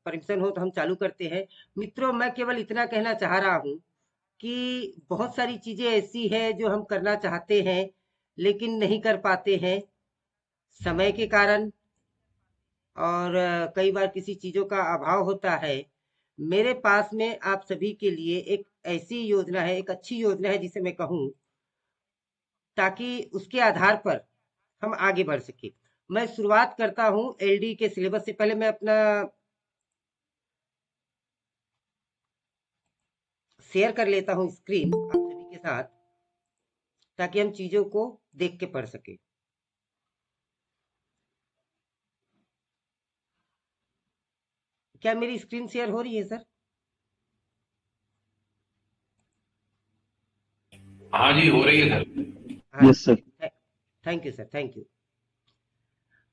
Permission हो तो हम चालू करते हैं। मित्रों, मैं केवल इतना कहना चाह रहा हूँ कि बहुत सारी चीजें ऐसी हैं जो हम करना चाहते हैं लेकिन नहीं कर पाते हैं समय के कारण, और कई बार किसी चीजों का अभाव होता है। मेरे पास में आप सभी के लिए एक ऐसी योजना है, एक अच्छी योजना है जिसे मैं कहूँ, ताकि उसके आधार पर हम आगे बढ़ सके। मैं शुरुआत करता हूँ एलडी के सिलेबस से। पहले मैं अपना शेयर कर लेता हूँ स्क्रीन आप सभी के साथ, ताकि हम चीजों को देख के पढ़ सके। क्या मेरी स्क्रीन शेयर हो रही है सर? हाँ जी, हो रही है सर। हाँ यस सर। जी, thank you sir, thank you.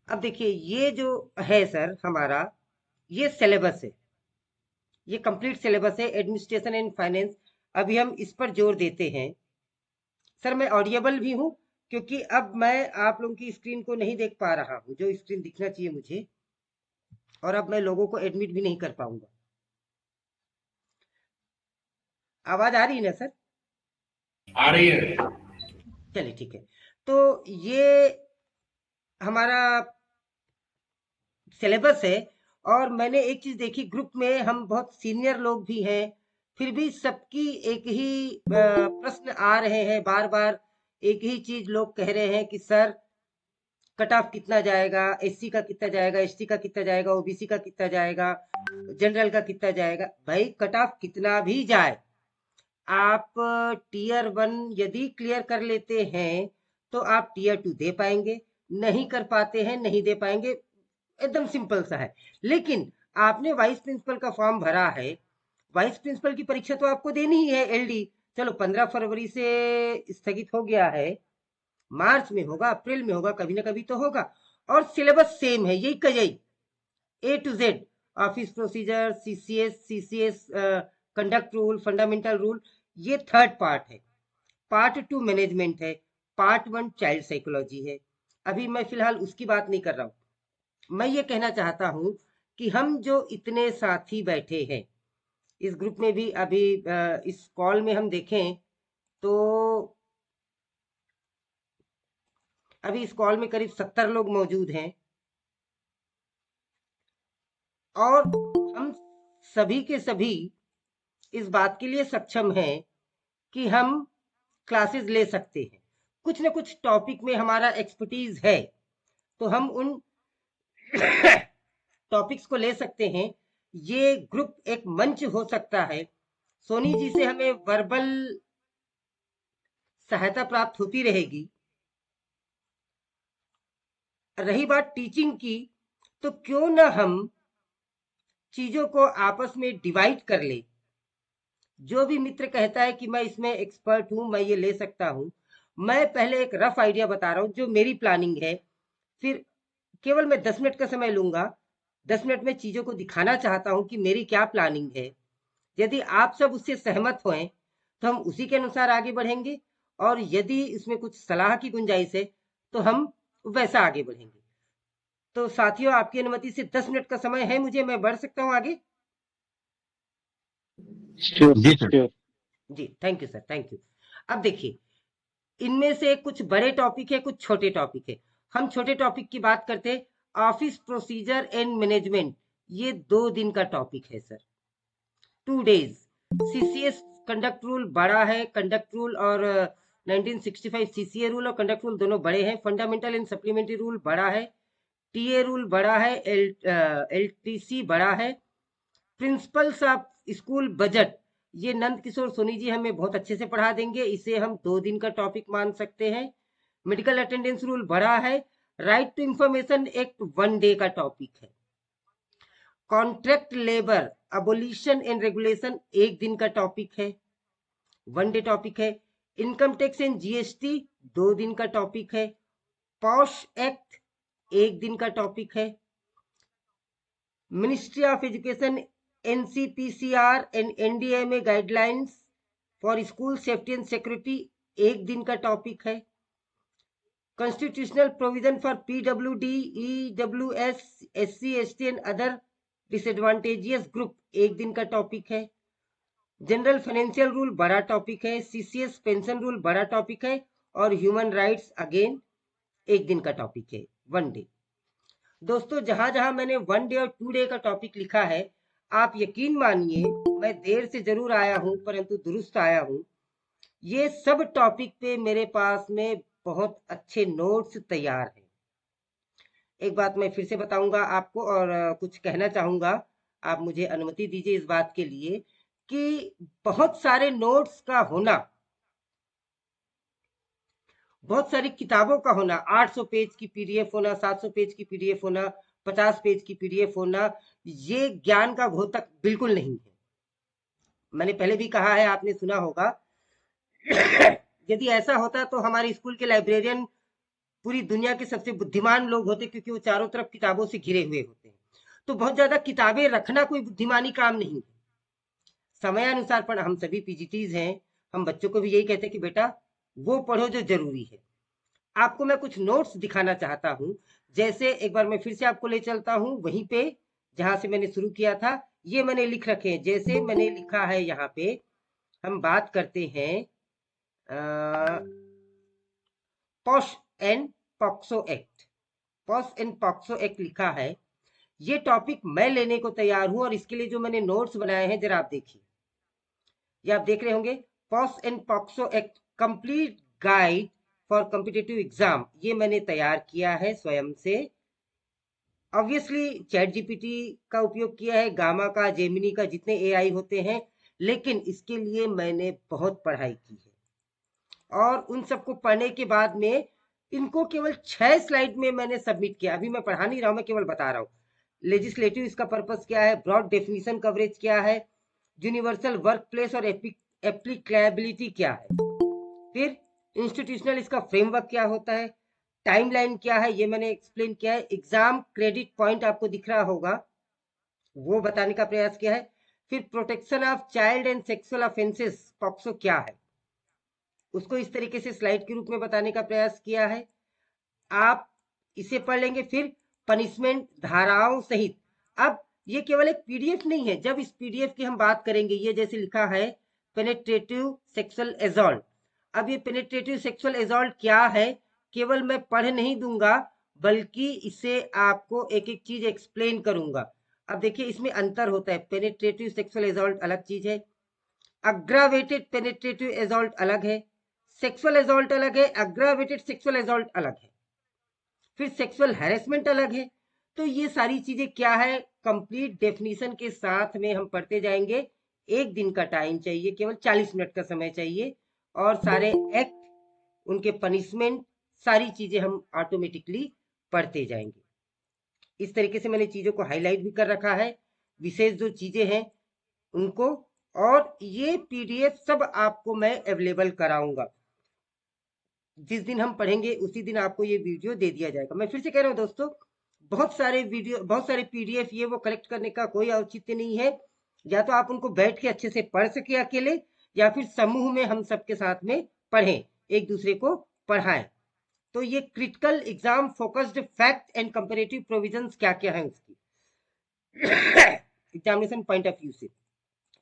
अब देखिए, ये जो है सर हमारा, ये सिलेबस है, ये कंप्लीट सिलेबस है, एडमिनिस्ट्रेशन एंड फाइनेंस। अभी हम इस पर जोर देते हैं। सर मैं ऑडिएबल भी हूँ, क्योंकि अब मैं आप लोगों की स्क्रीन को नहीं देख पा रहा हूँ जो स्क्रीन दिखना चाहिए मुझे, और अब मैं लोगों को एडमिट भी नहीं कर पाऊंगा। आवाज आ रही है ना सर? आ रही है। चलिए ठीक है। तो ये हमारा सिलेबस है। और मैंने एक चीज देखी, ग्रुप में हम बहुत सीनियर लोग भी हैं, फिर भी सबकी एक ही प्रश्न आ रहे हैं बार बार। एक ही चीज लोग कह रहे हैं कि सर कट ऑफ कितना जाएगा, एससी का कितना जाएगा, एसटी का कितना जाएगा, ओबीसी का कितना जाएगा, जनरल का कितना जाएगा। भाई कट ऑफ कितना भी जाए, आप टीयर 1 यदि क्लियर कर लेते हैं तो आप टीयर 2 दे पाएंगे, नहीं कर पाते हैं नहीं दे पाएंगे, एकदम सिंपल सा है। लेकिन आपने वाइस प्रिंसिपल का फॉर्म भरा है, वाइस प्रिंसिपल की परीक्षा तो आपको देनी ही है एलडी। चलो 15 फरवरी से स्थगित हो गया है, मार्च में होगा, अप्रैल में होगा, कभी ना कभी तो होगा। और सिलेबस सेम है, यही का यही, A to Z, office procedure, CCS conduct rule, fundamental rule, ये थर्ड पार्ट है। पार्ट 2 मैनेजमेंट है, पार्ट 1 चाइल्ड साइकोलॉजी है। अभी मैं फिलहाल उसकी बात नहीं कर रहा हूं। मैं ये कहना चाहता हूं कि हम जो इतने साथी बैठे हैं इस ग्रुप में भी, अभी इस कॉल में हम देखें तो अभी इस कॉल में करीब 70 लोग मौजूद हैं, और हम सभी के सभी इस बात के लिए सक्षम हैं कि हम क्लासेस ले सकते हैं। कुछ ना कुछ टॉपिक में हमारा एक्सपर्टीज है, तो हम उन टॉपिक्स को ले सकते हैं। ये ग्रुप एक मंच हो सकता है। सोनी जी से हमें वर्बल सहायता प्राप्त होती रहेगी। रही बात टीचिंग की, तो क्यों ना हम चीजों को आपस में डिवाइड कर ले। जो भी मित्र कहता है कि मैं इसमें एक्सपर्ट हूं, मैं ये ले सकता हूं, मैं पहले एक रफ आइडिया बता रहा हूं जो मेरी प्लानिंग है। फिर केवल मैं 10 मिनट का समय लूंगा, 10 मिनट में चीजों को दिखाना चाहता हूं कि मेरी क्या प्लानिंग है। यदि आप सब उससे सहमत हों तो हम उसी के अनुसार आगे बढ़ेंगे, और यदि इसमें कुछ सलाह की गुंजाइश है तो हम वैसा आगे बढ़ेंगे। तो साथियों, आपकी अनुमति से 10 मिनट का समय है मुझे, मैं बढ़ सकता हूं आगे? श्योर जी सर। श्योर। जी thank you sir, thank you. अब देखिए, इनमें से कुछ बड़े टॉपिक है, कुछ छोटे टॉपिक है। हम छोटे टॉपिक की बात करते हैं। ऑफिस प्रोसीजर एंड मैनेजमेंट, ये 2 दिन का टॉपिक है sir, 2 days। CCS conduct rule बड़ा है, कंडक्ट रूल और 1965 सीसीए रूल और कंडक्ट रूल दोनों बड़े हैं। फंडामेंटल एंड सप्लीमेंट्री रूल बड़ा है, टीए रूल बड़ा है, एलटीसी बड़ा है। प्रिंसिपल्स ऑफ स्कूल बजट, ये नंद किशोर सोनी जी हमें बहुत अच्छे से पढ़ा देंगे, इसे हम 2 दिन का टॉपिक मान सकते हैं। मेडिकल अटेंडेंस रूल बड़ा है। Right to information act 1 day का टॉपिक है। Contract labour abolition and regulation 1 दिन का टॉपिक है, 1 डे टॉपिक है। इनकम टैक्स एंड जीएसटी 2 दिन का टॉपिक है। पॉश एक्ट 1 दिन का टॉपिक है। Ministry of education NCPCR and NDMA guidelines for school safety and security 1 दिन का टॉपिक है। Constitutional provision for PWD, EWS, SC ST and other disadvantageous group एक दिन का टॉपिक है। जनरल फाइनेंशियल रूल बड़ा टॉपिक है। सीसीएस पेंशन रूल बड़ा टॉपिक है। और ह्यूमन राइट्स अगेन एक दिन का टॉपिक है, 1 डे। दोस्तों जहां जहां मैंने 1 डे और 2 डे का टॉपिक लिखा है, आप यकीन मानिए मैं देर से जरूर आया हूं परंतु दुरुस्त आया हूं। ये सब टॉपिक पे मेरे पास में बहुत अच्छे नोट्स तैयार हैं। एक बात मैं फिर से बताऊंगा आपको और कुछ कहना चाहूंगा। आप मुझे अनुमति दीजिए इस बात के लिए कि बहुत सारे नोट्स का होना, बहुत सारी किताबों का होना, 800 पेज की पीडीएफ होना, 700 पेज की पीडीएफ होना, 50 पेज की पीडीएफ होना, ये ज्ञान का घोतक बिल्कुल नहीं है। मैंने पहले भी कहा है, आपने सुना होगा, यदि ऐसा होता तो हमारे स्कूल के लाइब्रेरियन पूरी दुनिया के सबसे बुद्धिमान लोग होते, क्योंकि वो चारों तरफ किताबों से घिरे हुए होते हैं। तो बहुत ज्यादा किताबें रखना कोई बुद्धिमानी काम नहीं है। समयानुसार, पर हम सभी पीजीटीज हैं, हम बच्चों को भी यही कहते हैं कि बेटा वो पढ़ो जो जरूरी है। आपको मैं कुछ नोट्स दिखाना चाहता हूं। जैसे एक बार मैं फिर से आपको ले चलता हूं वहीं पे जहां से मैंने शुरू किया था। ये मैंने लिख रखे हैं, जैसे मैंने लिखा है यहाँ पे, हम बात करते हैं posh and POCSO act. Posh and POCSO act लिखा है। ये टॉपिक मैं लेने को तैयार हूं और इसके लिए जो मैंने नोट्स बनाए हैं जरा आप देखिए। ये आप देख रहे होंगे, posh and POCSO act complete guide for competitive exam, ये मैंने तैयार किया है स्वयं से। ऑब्वियसली चैट जीपीटी का उपयोग किया है, गामा का, जेमिनी का, जितने एआई होते हैं, लेकिन इसके लिए मैंने बहुत पढ़ाई की है। और उन सबको पढ़ने के बाद में इनको केवल 6 स्लाइड में मैंने सबमिट किया। अभी मैं पढ़ा नहीं रहा हूं, मैं केवल बता रहा हूं। लेजिस्लेटिव इसका पर्पस क्या है, ब्रॉड डेफिनेशन कवरेज क्या है, यूनिवर्सल वर्क प्लेस और एप्लीकेबिलिटी क्या है, फिर इंस्टीट्यूशनल इसका फ्रेमवर्क क्या होता है, टाइमलाइन क्या है, ये मैंने एक्सप्लेन किया है। एग्जाम क्रेडिट पॉइंट आपको दिख रहा होगा, वो बताने का प्रयास किया है। फिर protection of child and sexual offences, POCSO क्या है, उसको इस तरीके से स्लाइड के रूप में बताने का प्रयास किया है। आप इसे पढ़ लेंगे। फिर पनिशमेंट धाराओं सहित। अब ये केवल एक पीडीएफ नहीं है, जब इस पीडीएफ की हम बात करेंगे, ये जैसे लिखा है पेनेट्रेटिव सेक्सुअल एजॉल्ट। अब ये पेनेट्रेटिव सेक्सुअल एजॉल्ट क्या है, केवल मैं पढ़ नहीं दूंगा बल्कि इसे आपको एक एक चीज एक्सप्लेन करूंगा। अब देखिए इसमें अंतर होता है, पेनेट्रेटिव सेक्सुअल एजॉल्ट अलग चीज है, अग्रावेटेड पेनेट्रेटिव एजॉल्ट अलग है, सेक्सुअल एजॉल्ट अलग है, अग्रावेटेड सेक्सुअल एजॉल्ट अलग है, फिर सेक्सुअल हैरेसमेंट अलग है। तो ये सारी चीजें क्या है, कंप्लीट डेफिनेशन के साथ में हम पढ़ते जाएंगे। एक दिन का टाइम चाहिए, केवल 40 मिनट का समय चाहिए, और सारे एक्ट, उनके पनिशमेंट, सारी चीजें हम ऑटोमेटिकली पढ़ते जाएंगे। इस तरीके से मैंने चीजों को हाईलाइट भी कर रखा है, विशेष जो चीजें हैं उनको। और ये पीडीएफ सब आपको मैं अवेलेबल कराऊंगा। जिस दिन हम पढ़ेंगे उसी दिन आपको ये वीडियो दे दिया जाएगा। मैं फिर से कह रहा हूँ दोस्तों, बहुत सारे वीडियो, बहुत सारे पीडीएफ ये वो कलेक्ट करने का कोई औचित्य नहीं है। या तो आप उनको बैठ के अच्छे से पढ़ सके अकेले, या फिर समूह में हम सबके साथ में पढ़ें, एक दूसरे को पढ़ाएं। तो ये critical exam focused fact and comparative provisions क्या क्या है उसकी एग्जामिनेशन पॉइंट ऑफ व्यू से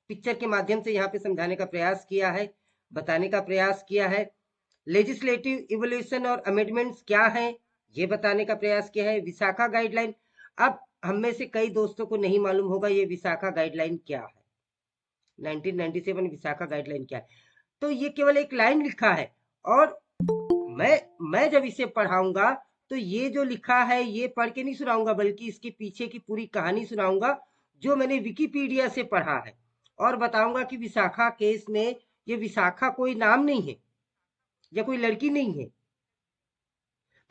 पिक्चर के माध्यम से यहाँ पे समझाने का प्रयास किया है, बताने का प्रयास किया है। लेजिस्लेटिव इवोल्यूशन और अमेंडमेंट्स क्या है, ये बताने का प्रयास किया है। विशाखा गाइडलाइन, अब हम में से कई दोस्तों को नहीं मालूम होगा ये विशाखा गाइडलाइन क्या है, 1997 विशाखा गाइडलाइन क्या है। तो ये केवल एक लाइन लिखा है, और मैं जब इसे पढ़ाऊंगा तो ये जो लिखा है ये पढ़ के नहीं सुनाऊंगा, बल्कि इसके पीछे की पूरी कहानी सुनाऊंगा जो मैंने विकिपीडिया से पढ़ा है, और बताऊंगा कि विशाखा केस में ये विशाखा कोई नाम नहीं है या कोई लड़की नहीं है।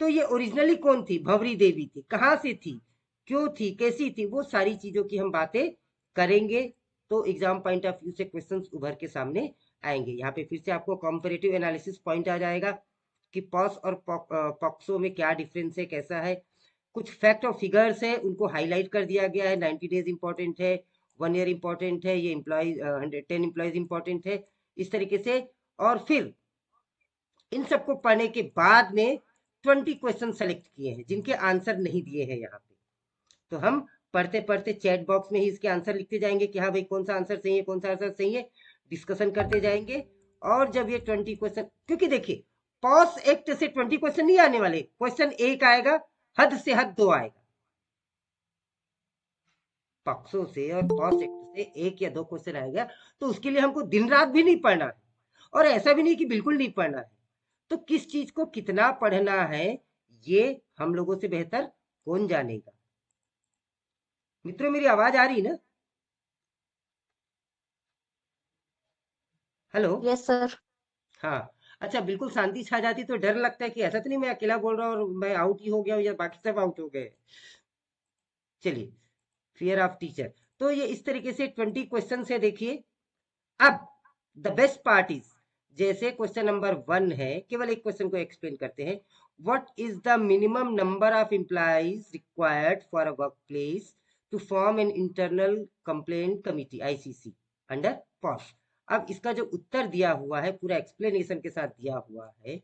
तो ये ओरिजिनली कौन थी, भंवरी देवी थी, कहाँ से थी, क्यों थी, कैसी थी, वो सारी चीजों की हम बातें करेंगे। तो एग्जाम पॉइंट ऑफ व्यू से क्वेश्चंस उभर के सामने आएंगे। यहाँ पे फिर से आपको कॉम्परेटिव एनालिसिस पॉइंट आ जाएगा कि पॉस और पॉक्सो में क्या डिफरेंस है, कैसा है। कुछ फैक्ट और फिगर्स है, उनको हाईलाइट कर दिया गया है। 90 डेज इंपॉर्टेंट है, 1 ईयर इंपॉर्टेंट है, ये 110 एम्प्लॉयज इंपॉर्टेंट है, इस तरीके से। और फिर इन सबको पढ़ने के बाद में 20 क्वेश्चन सेलेक्ट किए हैं जिनके आंसर नहीं दिए हैं यहाँ पे। तो हम पढ़ते पढ़ते चैट बॉक्स में ही इसके आंसर लिखते जाएंगे कि हाँ भाई कौन सा आंसर सही है, कौन सा आंसर सही है, डिस्कशन करते जाएंगे। और जब ये 20 क्वेश्चन, क्योंकि देखिए पॉस एक्ट से 20 क्वेश्चन नहीं आने वाले, क्वेश्चन एक आएगा, हद से हद 2 आएगा। पॉक्सो से और पॉस एक्ट से 1 या 2 क्वेश्चन आएगा, तो उसके लिए हमको दिन रात भी नहीं पढ़ना है, और ऐसा भी नहीं कि बिल्कुल नहीं पढ़ना है। तो किस चीज को कितना पढ़ना है, ये हम लोगों से बेहतर कौन जानेगा। मित्रों मेरी आवाज आ रही ना? हेलो। Yes sir. हाँ। अच्छा, बिल्कुल शांति छा जाती तो डर लगता है कि ऐसा तो नहीं मैं अकेला बोल रहा हूँ और मैं आउट ही हो गया हूँ या बाकी सब आउट हो गए। चलिए, फियर ऑफ टीचर। तो ये इस तरीके से 20 क्वेश्चन है, देखिए। अब द बेस्ट पार्ट इज, जैसे क्वेश्चन नंबर 1 है, केवल एक क्वेश्चन को एक्सप्लेन करते हैं। What is the minimum number of employees required for a workplace to form an internal complaint committee ICC under POSH. अब इसका जो उत्तर दिया हुआ है पूरा एक्सप्लेनेशन के साथ दिया हुआ है,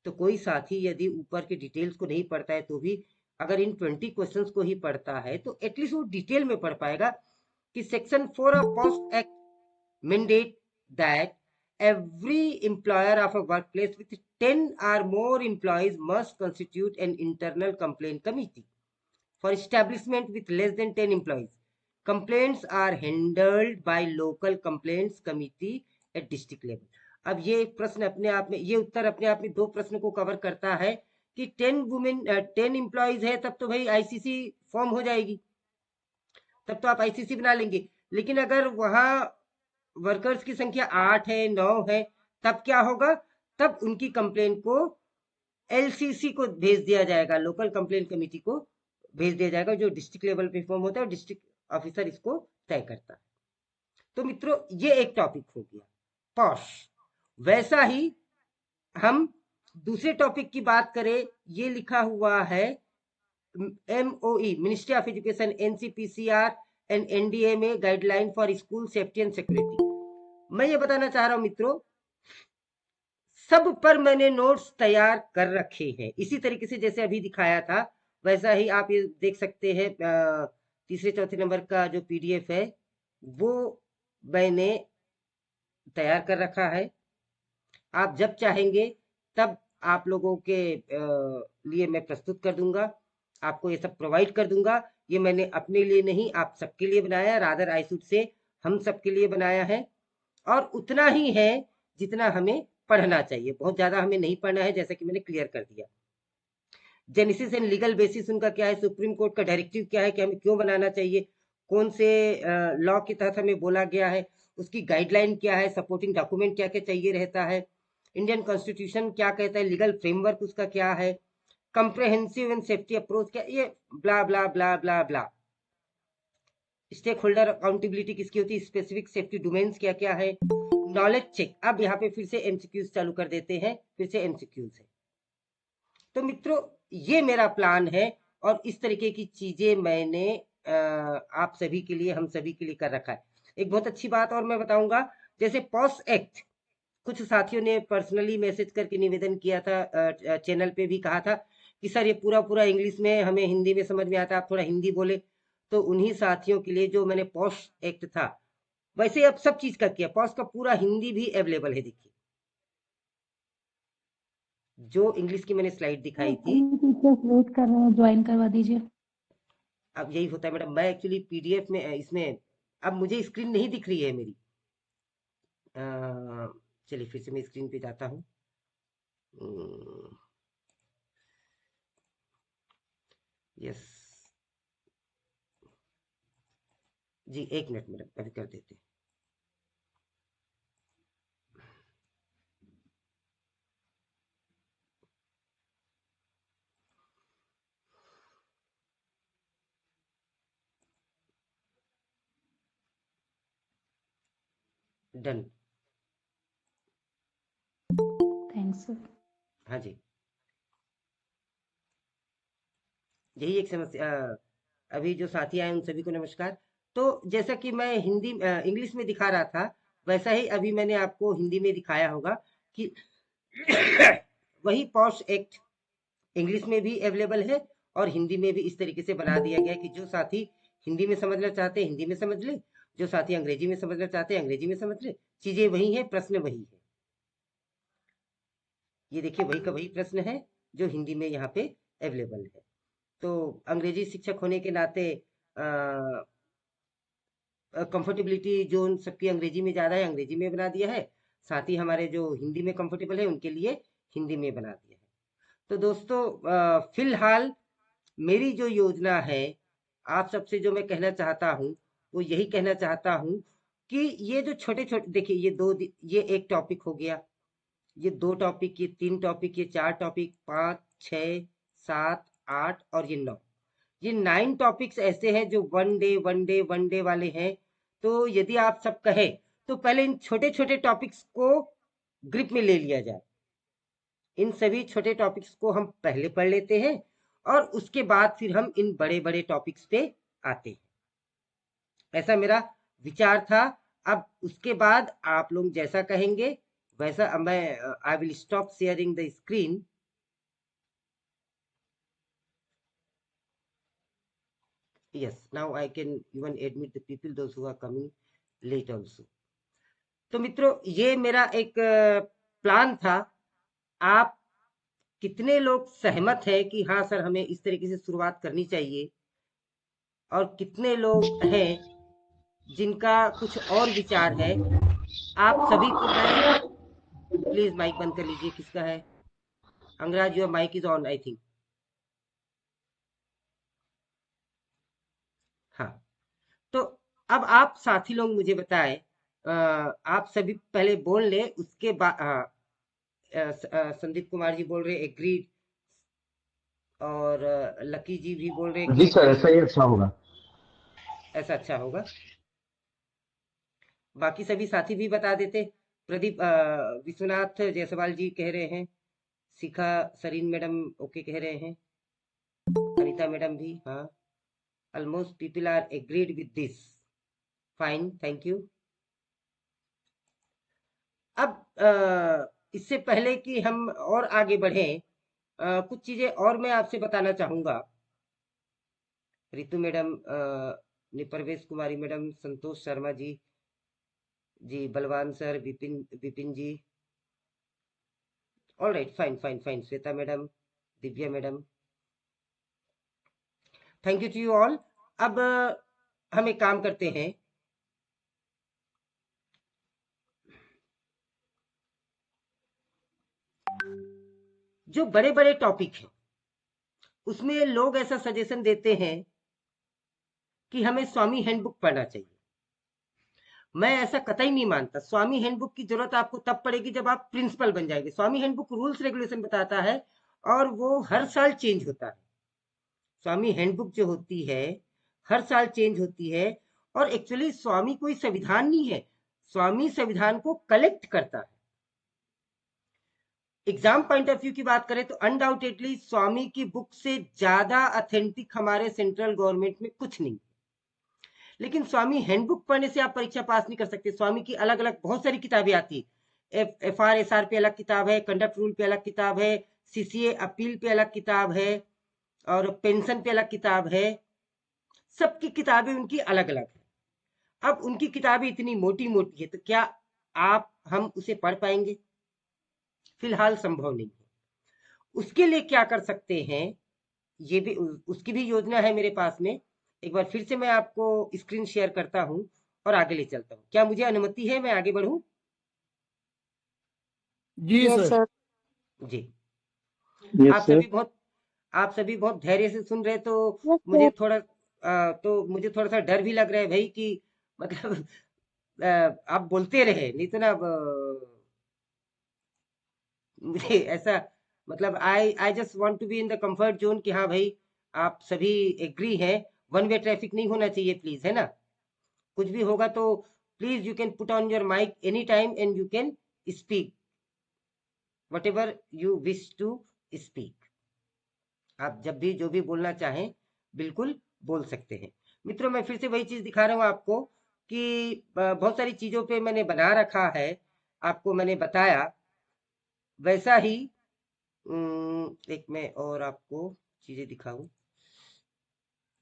तो कोई साथी यदि ऊपर के डिटेल्स को नहीं पढ़ता है तो भी अगर इन 20 क्वेश्चंस को ही पढ़ता है तो एटलीस्ट वो डिटेल में पढ़ पाएगा कि section 4 of post act mandate that every employer of a workplace with 10 or more employees must constitute an internal complaint committee for establishment with less than 10 employees. Complaints are handled by local complaints committee at district level. अब ये प्रश्न अपने आप में, ये उत्तर अपने आप में 2 प्रश्न को कवर करता है कि 10 एम्प्लॉइज है तब तो भाई आईसीसी फॉर्म हो जाएगी, तब तो आप आईसीसी बना लेंगे। लेकिन अगर वहां वर्कर्स की संख्या 8 है, 9 है, तब क्या होगा? तब उनकी कंप्लेन को एलसीसी को भेज दिया जाएगा, लोकल कंप्लेंट कमेटी को भेज दिया जाएगा, जो डिस्ट्रिक्ट लेवल पे फॉर्म होता है और डिस्ट्रिक्ट ऑफिसर इसको तय करता है। तो मित्रों ये एक टॉपिक हो गया पॉश। वैसा ही हम दूसरे टॉपिक की बात करें, ये लिखा हुआ है MOE ministry of education NCPCR and NDMA guideline for school safety and security. मैं ये बताना चाह रहा हूं मित्रों, सब पर मैंने नोट्स तैयार कर रखे हैं, इसी तरीके से जैसे अभी दिखाया था वैसा ही आप ये देख सकते हैं। तीसरे चौथे नंबर का जो PDF है वो मैंने तैयार कर रखा है। आप जब चाहेंगे तब आप लोगों के लिए मैं प्रस्तुत कर दूंगा, आपको ये सब प्रोवाइड कर दूंगा। ये मैंने अपने लिए नहीं, आप सबके लिए बनाया, रादर आई शुड से हम सबके लिए बनाया है। और उतना ही है जितना हमें पढ़ना चाहिए, बहुत ज्यादा हमें नहीं पढ़ना है, जैसा कि मैंने क्लियर कर दिया। जेनेसिस एंड लीगल बेसिस उनका क्या है, सुप्रीम कोर्ट का डायरेक्टिव क्या है कि हमें क्यों बनाना चाहिए, कौन से लॉ के तहत हमें बोला गया है, उसकी गाइडलाइन क्या है, सपोर्टिंग डॉक्यूमेंट क्या क्या चाहिए रहता है, इंडियन कॉन्स्टिट्यूशन क्या कहता है, लीगल फ्रेमवर्क उसका क्या है, कंप्रेहेंसिव एंड सेफ्टी अप्रोच क्या, ये ब्ला ब्ला ब्ला ब्ला ब्ला। स्टेक होल्डर अकाउंटेबिलिटी किसकी होती है, स्पेसिफिक सेफ्टी डोमेन्स क्या क्या है, नॉलेज चेक। अब यहाँ पे फिर से एमसीक्यूज चालू कर देते हैं, फिर से एमसीक्यूज है। तो मित्रों ये मेरा प्लान है और इस तरीके की चीजें मैंने आप सभी के लिए, हम सभी के लिए कर रखा है। एक बहुत अच्छी बात और मैं बताऊंगा, जैसे पॉस एक्ट, कुछ साथियों ने पर्सनली मैसेज करके निवेदन किया था, चैनल पे भी कहा था कि सर ये पूरा पूरा इंग्लिश में, हमें हिंदी में समझ में आता, आप थोड़ा हिंदी बोले। तो उन्हीं साथियों के लिए जो मैंने पॉश एक्ट था, वैसे अब सब चीज का किया, पॉश का पूरा हिंदी भी अवेलेबल है। देखिए जो इंग्लिश की मैंने स्लाइड दिखाई थी, टीचर्स वेट कर रहे हैं, ज्वाइन करवा दीजिए। अब यही होता है मैडम, मैं एक्चुअली PDF में इसमें, अब मुझे स्क्रीन नहीं दिख रही है मेरी। चलिए फिर से मैं स्क्रीन पे जाता हूँ। यस जी, एक मिनट मैडम, अभी कर देते हैं। डन। Thanks sir. हाँ जी, यही एक समस्या। अभी जो साथी आए उन सभी को नमस्कार। तो जैसा कि मैं हिंदी इंग्लिश में दिखा रहा था, वैसा ही अभी मैंने आपको हिंदी में दिखाया होगा कि वही पॉश एक्ट इंग्लिश में भी अवेलेबल है और हिंदी में भी इस तरीके से बना दिया गया है कि जो साथी हिंदी में समझना चाहते हैं हिंदी में समझ ले, जो साथी अंग्रेजी में समझना चाहते हैं अंग्रेजी में समझ ले, चीजें वही हैं, प्रश्न वही है। ये देखिए वही का वही प्रश्न है जो हिंदी में यहाँ पे अवेलेबल है। तो अंग्रेजी शिक्षक होने के नाते कंफर्टेबिलिटी जोन सबकी अंग्रेजी में ज़्यादा है, अंग्रेजी में बना दिया है। साथ ही हमारे जो हिंदी में कंफर्टेबल है उनके लिए हिंदी में बना दिया है। तो दोस्तों फिलहाल मेरी जो योजना है, आप सबसे जो मैं कहना चाहता हूँ वो यही कहना चाहता हूँ कि ये जो छोटे छोटे देखिए ये एक टॉपिक हो गया, ये 2 टॉपिक, ये 3 टॉपिक, ये 4 टॉपिक, 5 6 7 8 और ये 9, ये 9 टॉपिक्स ऐसे हैं जो वन डे वाले हैं। तो यदि आप सब कहें तो पहले इन छोटे छोटे टॉपिक्स को ग्रिप में ले लिया जाए। इन सभी छोटे टॉपिक्स को हम पहले पढ़ लेते हैं और उसके बाद फिर हम इन बड़े बड़े टॉपिक्स पे आते हैं। ऐसा मेरा विचार था। अब उसके बाद आप लोग जैसा कहेंगे वैसा, अब मैं I will stop sharing the screen. Yes, now I can even admit the people, those who are coming late also. तो मित्रों ये मेरा एक प्लान था। आप कितने लोग सहमत हैं कि हाँ सर हमें इस तरीके से शुरुआत करनी चाहिए, और कितने लोग हैं जिनका कुछ और विचार है? आप सभी को मैं, प्लीज माइक बंद कर लीजिए, किसका है? Angraj, your mike is on I think. हाँ, तो अब आप साथी लोग मुझे बताएं, आप सभी पहले बोल ले, उसके बाद संदीप कुमार जी बोल रहे एग्रीड, और लकी जी भी बोल रहे कि जी सर, एग्री। ऐसा ही अच्छा होगा। ऐसा अच्छा होगा। बाकी सभी साथी भी बता देते। प्रदीप विश्वनाथ जायसवाल जी कह रहे हैं, शिखा सरीन मैडम ओके कह रहे हैं, अनीता मैडम भी हाँ। Almost people are agreed with this, fine, thank you. अब इससे पहले कि हम और आगे बढ़ें, कुछ चीजें और मैं आपसे बताना चाहूंगा। Ritu madam, Parvesh Kumari madam, Santosh Sharma ji, Balwan sir, Vipin Vipin ji, all right, fine fine fine, Shweta madam, Divya madam, thank you to you all. अब हम एक काम करते हैं, जो बड़े बड़े टॉपिक हैं उसमें लोग ऐसा सजेशन देते हैं कि हमें स्वामी हैंडबुक पढ़ना चाहिए। मैं ऐसा कतई नहीं मानता। स्वामी हैंडबुक की जरूरत आपको तब पड़ेगी जब आप प्रिंसिपल बन जाएंगे। स्वामी हैंडबुक रूल्स रेगुलेशन बताता है और वो हर साल चेंज होता है। स्वामी हैंडबुक जो होती है हर साल चेंज होती है, और एक्चुअली स्वामी कोई संविधान नहीं है, स्वामी संविधान को कलेक्ट करता है। एग्जाम पॉइंट ऑफ व्यू की बात करें तो अनडाउटेडली स्वामी की बुक से ज्यादा ऑथेंटिक हमारे सेंट्रल गवर्नमेंट में कुछ नहीं। लेकिन स्वामी हैंडबुक पढ़ने से आप परीक्षा पास नहीं कर सकते। स्वामी की अलग अलग बहुत सारी किताबें आती है। FR SR पे अलग किताब है, कंडक्ट रूल पे अलग किताब है, CCA अपील पे अलग किताब है, और पेंशन पे अलग किताब है। सबकी किताबें उनकी अलग अलग है। अब उनकी किताबें इतनी मोटी मोटी है तो क्या आप हम उसे पढ़ पाएंगे? फिलहाल संभव नहीं है। उसके लिए क्या कर सकते हैं, ये भी उसकी भी योजना है मेरे पास में। एक बार फिर से मैं आपको स्क्रीन शेयर करता हूं और आगे ले चलता हूं। क्या मुझे अनुमति है, मैं आगे बढ़ूं? जी यस सर। सर। जी। Yes sir. आप सभी बहुत धैर्य से सुन रहे, तो यस मुझे सर। थोड़ा मुझे थोड़ा सा डर भी लग रहा है भाई कि मतलब आप बोलते रहे, नहीं तो ना मुझे ऐसा मतलब I just want to be in the comfort zone कि हाँ भाई आप सभी एग्री हैं। वन वे ट्रैफिक नहीं होना चाहिए प्लीज, है ना? कुछ भी होगा तो please you can put on your mic any time and you can speak whatever you wish to speak। आप जब भी जो भी बोलना चाहें बिल्कुल बोल सकते हैं। मित्रों मैं फिर से वही चीज दिखा रहा हूँ आपको कि बहुत सारी चीजों पे मैंने बना रखा है, आपको मैंने बताया वैसा ही। एक मैं और आपको चीजें दिखाऊं,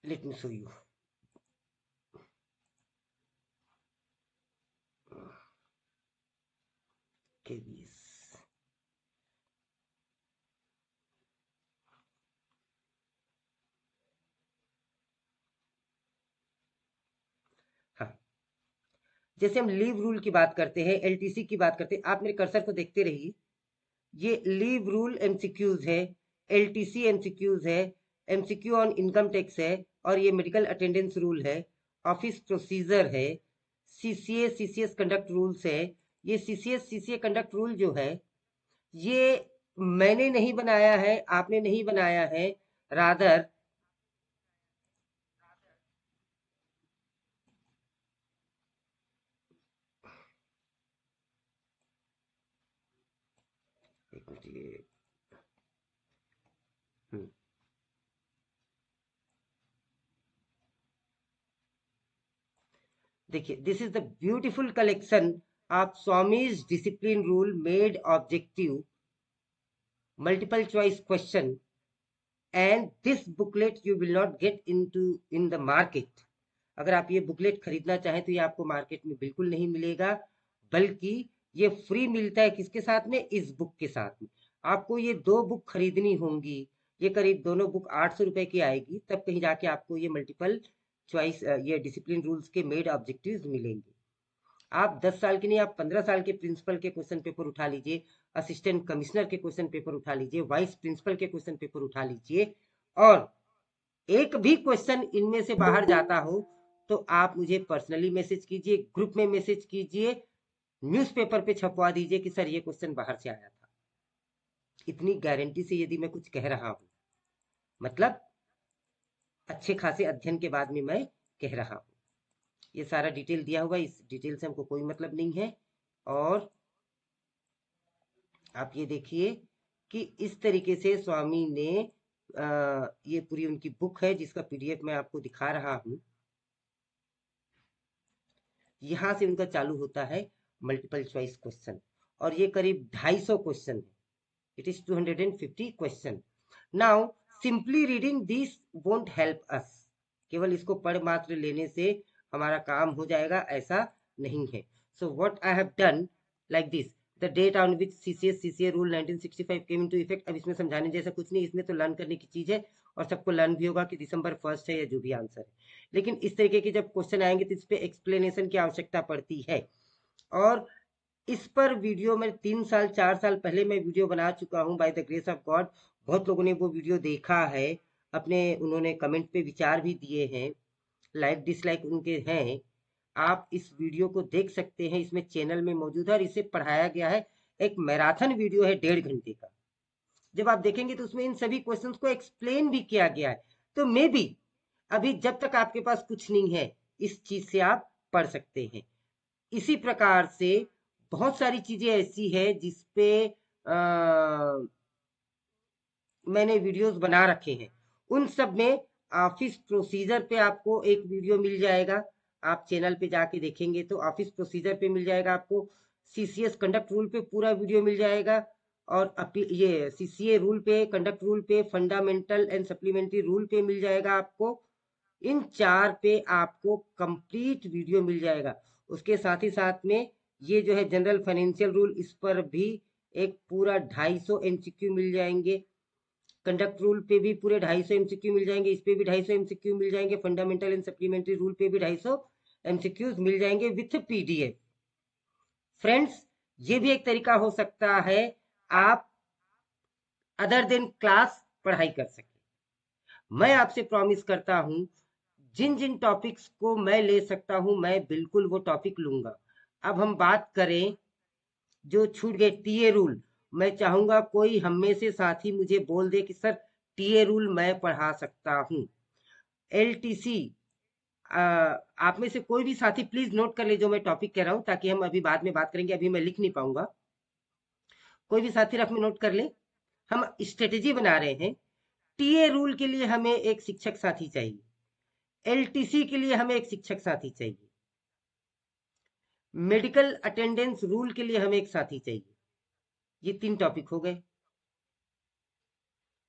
let me show you. KVS। हाँ, जैसे हम लीव रूल की बात करते हैं, LTC की बात करते हैं, आप मेरे कर्सर को देखते रहिए। ये लीव रूल MCQs है, LTC MCQs है, MCQ ऑन इनकम टैक्स है, और ये मेडिकल अटेंडेंस रूल है, ऑफिस प्रोसीजर है, CCA CCS कंडक्ट रूल्स है। ये CCS CCA कंडक्ट रूल जो है, ये मैंने नहीं बनाया है, आपने नहीं बनाया है, रादर एक मिनट, ये देखिए, this is the beautiful collection of Swamy's discipline rule made objective multiple choice question, and this booklet you will not get in the market. अगर आप ये बुकलेट खरीदना चाहें तो ये आपको मार्केट में बिल्कुल नहीं मिलेगा, बल्कि ये फ्री मिलता है। किसके साथ में? इस बुक के साथ में। आपको ये 2 बुक खरीदनी होंगी, ये करीब दोनों बुक 800 रुपए की आएगी, तब कहीं जाके आपको ये मल्टीपल चॉइस ये डिसिप्लिन रूल्स के मेड ऑब्जेक्टिव्स मिलेंगे। आप 10 साल के नहीं, आप 15 साल के प्रिंसिपल के क्वेश्चन पेपर उठा लीजिए, असिस्टेंट कमिश्नर के क्वेश्चन पेपर उठा लीजिए, वाइस प्रिंसिपल के क्वेश्चन पेपर उठा लीजिए, और एक भी क्वेश्चन इनमें से बाहर जाता हो तो आप मुझे पर्सनली मैसेज कीजिए, ग्रुप में मैसेज कीजिए, न्यूज़पेपर पे छपवा दीजिए कि सर ये क्वेश्चन बाहर से आया था। इतनी गारंटी से यदि मैं कुछ कह रहा हूं, मतलब अच्छे खासे अध्ययन के बाद में मैं कह रहा हूं। ये सारा डिटेल दिया हुआ, इस डिटेल से हमको कोई मतलब नहीं है। और आप ये देखिए कि इस तरीके से स्वामी ने ये पूरी उनकी बुक है, जिसका PDF मैं आपको दिखा रहा हूं। यहां से उनका चालू होता है मल्टीपल चॉइस क्वेश्चन, और ये करीब 250 क्वेश्चन है। It is 250 question. Now simply reading this won't help us. केवल इसको पढ़ मात्र लेने से हमारा काम हो जाएगा, ऐसा नहीं है। So what I have done like this, the date on which CCA rule 1965 came into effect. अब इसमें समझाने जैसा कुछ नहीं, इसमें तो लर्न करने की चीज है, और सबको लर्न भी होगा कि December 1 है या जो भी आंसर है। लेकिन इस तरीके के जब क्वेश्चन आएंगे तो इस पे एक्सप्लेनेशन की आवश्यकता पड़ती है, और इस पर वीडियो में 3 साल 4 साल पहले मैं वीडियो बना चुका हूं, by the grace of God. बहुत लोगों ने वो वीडियो देखा है, अपने उन्होंने कमेंट पे विचार भी दिए हैं, लाइक डिसलाइक उनके हैं। आप इस वीडियो को देख सकते हैं, इसमें चैनल में मौजूद है, और इसे पढ़ाया गया है। एक मैराथन वीडियो है 1.5 घंटे का। जब आप देखेंगे तो उसमें इन सभी क्वेश्चंस को एक्सप्लेन भी किया गया है। तो मे बी अभी जब तक आपके पास कुछ नहीं है, इस चीज से आप पढ़ सकते हैं। इसी प्रकार से बहुत सारी चीजें ऐसी है जिसपे मैंने वीडियोस बना रखे हैं। उन सब में ऑफिस प्रोसीजर पे आपको एक वीडियो मिल जाएगा, आप चैनल पे जाके देखेंगे तो ऑफिस प्रोसीजर पे मिल जाएगा आपको। CCS कंडक्ट रूल पे पूरा वीडियो मिल जाएगा, और ये CCA रूल पे, कंडक्ट रूल पे, फंडामेंटल एंड सप्लीमेंट्री रूल पे मिल जाएगा आपको। इन 4 पे आपको कंप्लीट वीडियो मिल जाएगा। उसके साथ ही साथ में ये जो है जनरल फाइनेंशियल रूल, इस पर भी एक पूरा 250 MCQ मिल जाएंगे। कंडक्ट रूल पे भी पूरे 250 MCQ मिल जाएंगे, इस पे भी 250 MCQ मिल जाएंगे, फंडामेंटल एंड सप्लीमेंट्री रूल पे भी 250 MCQs मिल जाएंगे विथ PDF। फ्रेंड्स, ये भी एक तरीका हो सकता है आप अदर देन क्लास पढ़ाई कर सके। मैं आपसे प्रॉमिस करता हूं, जिन जिन टॉपिक्स को मैं ले सकता हूं, मैं बिल्कुल वो टॉपिक लूंगा। अब हम बात करें जो छूट गए TA रूल, मैं चाहूंगा कोई हम में से साथी मुझे बोल दे कि सर TA रूल मैं पढ़ा सकता हूं। LTC, आप में से कोई भी साथी प्लीज नोट कर ले जो मैं टॉपिक कह रहा हूं, ताकि हम अभी बाद में बात करेंगे, अभी मैं लिख नहीं पाऊंगा। कोई भी साथी रफ में नोट कर ले। हम स्ट्रेटेजी बना रहे हैं। TA रूल के लिए हमें एक शिक्षक साथी चाहिए, LTC के लिए हमें एक शिक्षक साथी चाहिए, मेडिकल अटेंडेंस रूल के लिए हमें एक साथी चाहिए। ये 3 टॉपिक हो गए।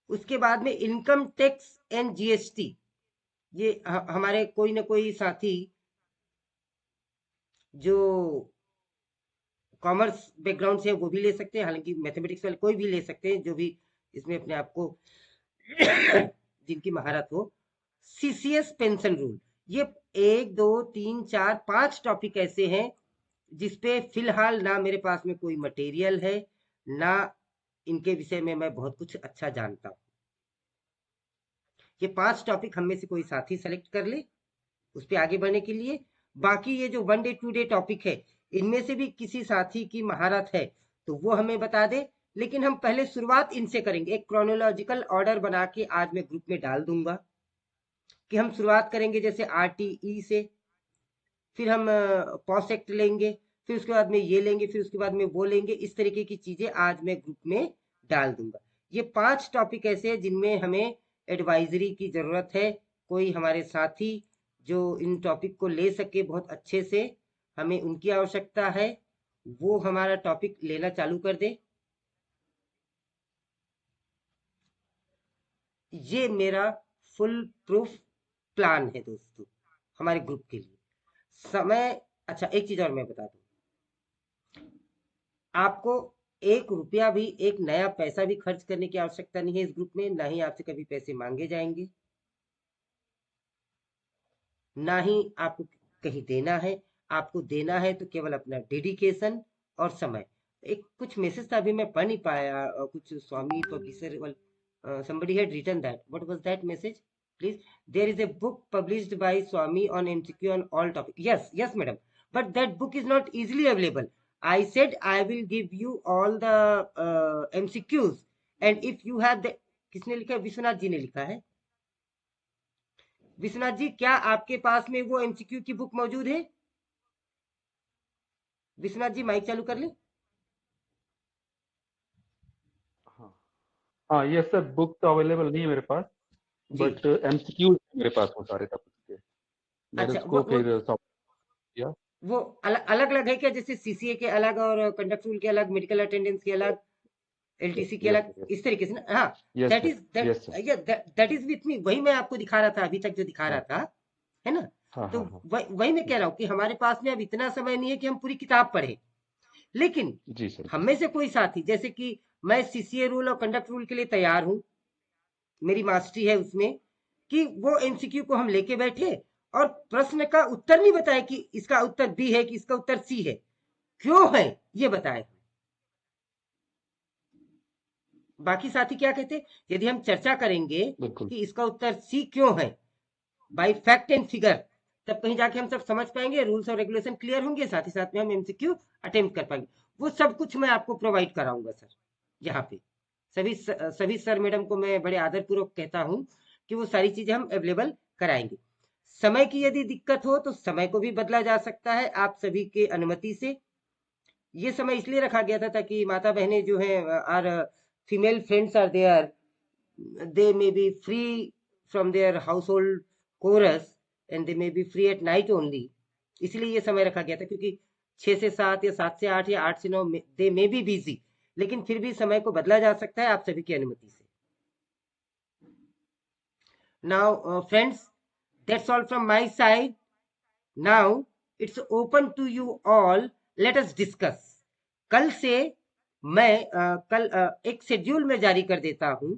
उसके बाद में इनकम टैक्स एंड GST, ये हमारे कोई ना कोई साथी जो कॉमर्स बैकग्राउंड से वो भी ले सकते हैं, हालांकि मैथमेटिक्स वाले कोई भी ले सकते हैं जो भी इसमें अपने आप को जिनकी महारत हो। सीसीएस पेंशन रूल, ये 1 2 3 4 5 टॉपिक ऐसे हैं जिसपे फिलहाल ना मेरे पास में कोई मटेरियल है, ना इनके विषय में मैं बहुत कुछ अच्छा जानता हूँ। ये 5 टॉपिक हम में से कोई साथी सेलेक्ट कर ले उस पर आगे बढ़ने के लिए। बाकी ये जो 1 डे 2 डे टॉपिक है, इनमें से भी किसी साथी की महारत है तो वो हमें बता दे, लेकिन हम पहले शुरुआत इनसे करेंगे। एक क्रोनोलॉजिकल ऑर्डर बना के आज मैं ग्रुप में डाल दूंगा कि हम शुरुआत करेंगे जैसे आरटीई से, फिर हम पॉस एक्ट लेंगे, फिर उसके बाद में ये लेंगे, फिर उसके बाद में वो लेंगे। इस तरीके की चीजें आज मैं ग्रुप में डाल दूंगा। ये 5 टॉपिक ऐसे हैं जिनमें हमें एडवाइजरी की जरूरत है। कोई हमारे साथी जो इन टॉपिक को ले सके बहुत अच्छे से, हमें उनकी आवश्यकता है। वो हमारा टॉपिक लेना चालू कर दे। ये मेरा फुल प्रूफ प्लान है दोस्तों हमारे ग्रुप के लिए। समय, अच्छा एक चीज और मैं बता दूं, आपको 1 रुपया भी, एक नया पैसा भी खर्च करने की आवश्यकता नहीं है इस ग्रुप में। ना ही आपसे कभी पैसे मांगे जाएंगे, ना ही आपको कहीं देना है। आपको देना है तो केवल अपना डेडिकेशन और समय। एक कुछ मैसेज था, अभी मैं पढ़ नहीं पाया, कुछ स्वामी publisher somebody had written that. What was that message? Please. There is a book published by Swami on MCQ on all topics. Yes, yes, madam. But that book is not easily available. I said I will give you all the MCQs, and if you have the, किसने लिखा है? विश्वनाथ जी ने लिखा है। विश्वनाथ जी, क्या आपके पास में वो MCQ की बुक मौजूद है? विश्वनाथ जी माइक चालू कर ले। हाँ हाँ, ये सर बुक तो अवेलेबल नहीं है मेरे पास, जी। बट एमसीक्यू मेरे पास वो सारे टॉपिक के। मैंने अच्छा, उसको फिर सॉल्व किया। वो अलग अलग है क्या? जैसे सीसीए के अलग और कंडक्ट रूल के अलग, मेडिकल अटेंडेंस के अलग, एलटीसी के यस अलग, सर, इस तरीके से ना? हाँ, yes that sir, is yes sir. That is with me. वही मैं आपको दिखा रहा था अभी तक, जो दिखा रहा हाँ था, है ना? हाँ तो हाँ हाँ। वही मैं कह रहा हूँ कि हमारे पास में अब इतना समय नहीं है कि हम पूरी किताब पढ़े। लेकिन जी सर, हम में से कोई साथी, जैसे कि मैं सीसीए रूल और कंडक्ट रूल के लिए तैयार हूँ, मेरी मास्टरी है उसमें, कि वो एमसीक्यू को हम लेके बैठे और प्रश्न का उत्तर नहीं बताए कि इसका उत्तर बी है कि इसका उत्तर सी है, क्यों है ये बताए। बाकी साथी क्या कहते, यदि हम चर्चा करेंगे बिल्कुल। कि इसका उत्तर सी क्यों है बाय फैक्ट एंड फिगर, तब कहीं जाके हम सब समझ पाएंगे, रूल्स और रेगुलेशन क्लियर होंगे, साथ ही साथ में हम एमसीक्यू अटेम्प्ट कर पाएंगे। वो सब कुछ मैं आपको प्रोवाइड कराऊंगा सर। यहाँ पे सभी सर मैडम को मैं बड़े आदरपूर्वक कहता हूँ कि वो सारी चीजें हम अवेलेबल कराएंगे। समय की यदि दिक्कत हो तो समय को भी बदला जा सकता है आप सभी के अनुमति से। ये समय इसलिए रखा गया था ताकि माता बहनें जो है, our female friends are there, they may be free from their household chorus and they may be free at night only। इसलिए ये समय रखा गया था, क्योंकि 6 से 7 या 7 से 8 या 8 से 9 दे मे बी बिजी, लेकिन फिर भी समय को बदला जा सकता है आप सभी की अनुमति से। Now friends, that's all from my side. Now it's open to you all, let us discuss. कल से मैं कल एक शेड्यूल में जारी कर देता हूं,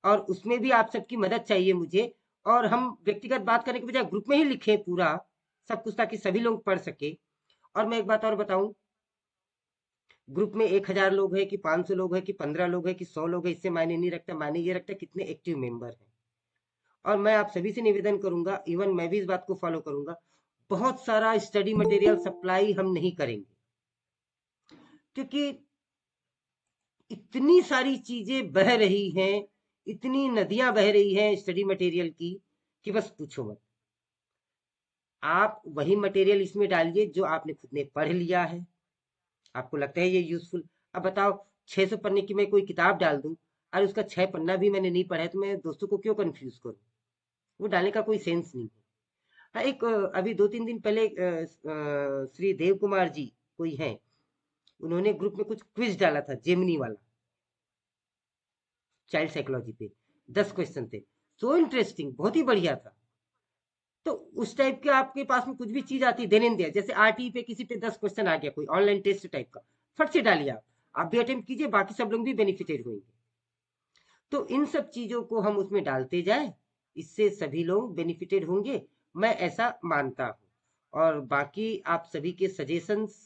और उसमें भी आप सबकी मदद चाहिए मुझे, और हम व्यक्तिगत बात करने के बजाय ग्रुप में ही लिखें पूरा सब कुछ, ताकि सभी लोग पढ़ सके। और मैं एक बात और बताऊं, ग्रुप में 1000 लोग है कि 500 लोग है कि 15 लोग है कि 100 लोग है, इससे मायने नहीं रखता। मायने ये रखता कितने एक्टिव मेंबर हैं। और मैं आप सभी से निवेदन करूंगा, इवन मैं भी इस बात को फॉलो करूंगा, बहुत सारा स्टडी मटेरियल सप्लाई हम नहीं करेंगे, क्योंकि इतनी सारी चीजें बह रही हैं, इतनी नदियां बह रही हैं स्टडी मटेरियल की, कि बस पूछो मत। आप वही मटेरियल इसमें डालिए जो आपने खुद ने पढ़ लिया है, आपको लगता है ये यूजफुल। अब बताओ, 600 पन्ने की मैं कोई किताब डाल दूं और उसका 6 पन्ना भी मैंने नहीं पढ़ा है, तो मैं दोस्तों को क्यों कंफ्यूज करूं? वो डालने का कोई सेंस नहीं है। हाँ, एक अभी 2-3 दिन पहले श्री देव कुमार जी कोई हैं, उन्होंने ग्रुप में कुछ क्विज डाला था, जेमिनी वाला, चाइल्ड साइकोलॉजी पे 10 क्वेश्चन थे, सो इंटरेस्टिंग, बहुत ही बढ़िया था। तो उस टाइप के आपके पास में कुछ भी चीज आती है, देने दिया, जैसे आरटी पे किसी पे 10 क्वेश्चन आ गया, कोई ऑनलाइन टेस्ट टाइप का, फट से डालिए, आप भी अटेम्प्ट कीजिए, बाकी सब लोग भी बेनिफिटेड होंगे। तो इन सब चीजों को हम उसमें डालते जाए, इससे सभी लोग बेनिफिटेड होंगे, मैं ऐसा मानता हूँ। और बाकी आप सभी के सजेशंस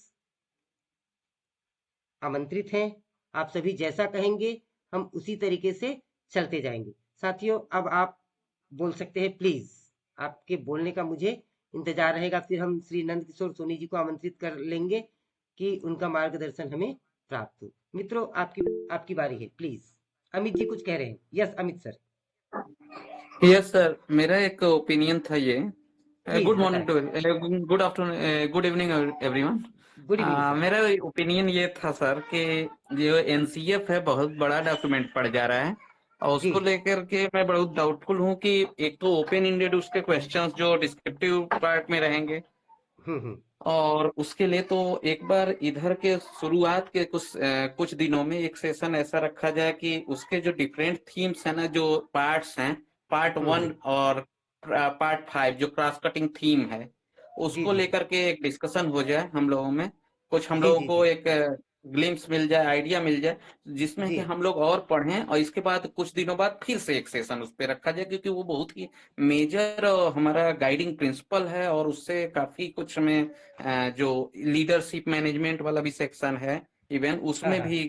आमंत्रित हैं, आप सभी जैसा कहेंगे हम उसी तरीके से चलते जाएंगे। साथियों, अब आप बोल सकते हैं प्लीज, आपके बोलने का मुझे इंतजार रहेगा। फिर हम श्री नंद किशोर सोनी जी को आमंत्रित कर लेंगे कि उनका मार्गदर्शन हमें प्राप्त हो। मित्रों, आपकी बारी है, प्लीज। अमित जी कुछ कह रहे हैं। Yes Amit sir, yes sir, मेरा एक ओपिनियन था ये। प्लीज गुड बताएं। Morning to good afternoon good evening everyone. Good evening sir. मेरा ओपिनियन ये था सर कि जो एनसीएफ है बहुत बड़ा डॉक्यूमेंट पड़ जा रहा है और जी। उसको लेकर के मैं बहुत डाउटफुल हूँ कि एक तो ओपन इंडेड उसके क्वेश्चंस जो डिस्क्रिप्टिव पार्ट में रहेंगे हम्म। और उसके लिए तो एक बार इधर के शुरुआत के कुछ दिनों में एक सेशन ऐसा रखा जाए कि उसके जो डिफरेंट थीम्स है ना, जो पार्ट्स हैं, पार्ट हम्म। 1 और पार्ट 5 जो क्रॉस कटिंग थीम है जी उसको जी लेकर के एक डिस्कशन हो जाए हम लोगों में, कुछ हम जी लोगों जी को जी एक ग्लिम्स मिल जाए, आइडिया मिल जाए जिसमें जी कि हम लोग और पढ़ें और इसके बाद कुछ दिनों बाद फिर से एक सेशन उस पर रखा जाए, क्योंकि वो बहुत ही मेजर हमारा गाइडिंग प्रिंसिपल है और उससे काफी कुछ हमें जो लीडरशिप मैनेजमेंट वाला भी सेक्शन है इवन हाँ उसमें हाँ, भी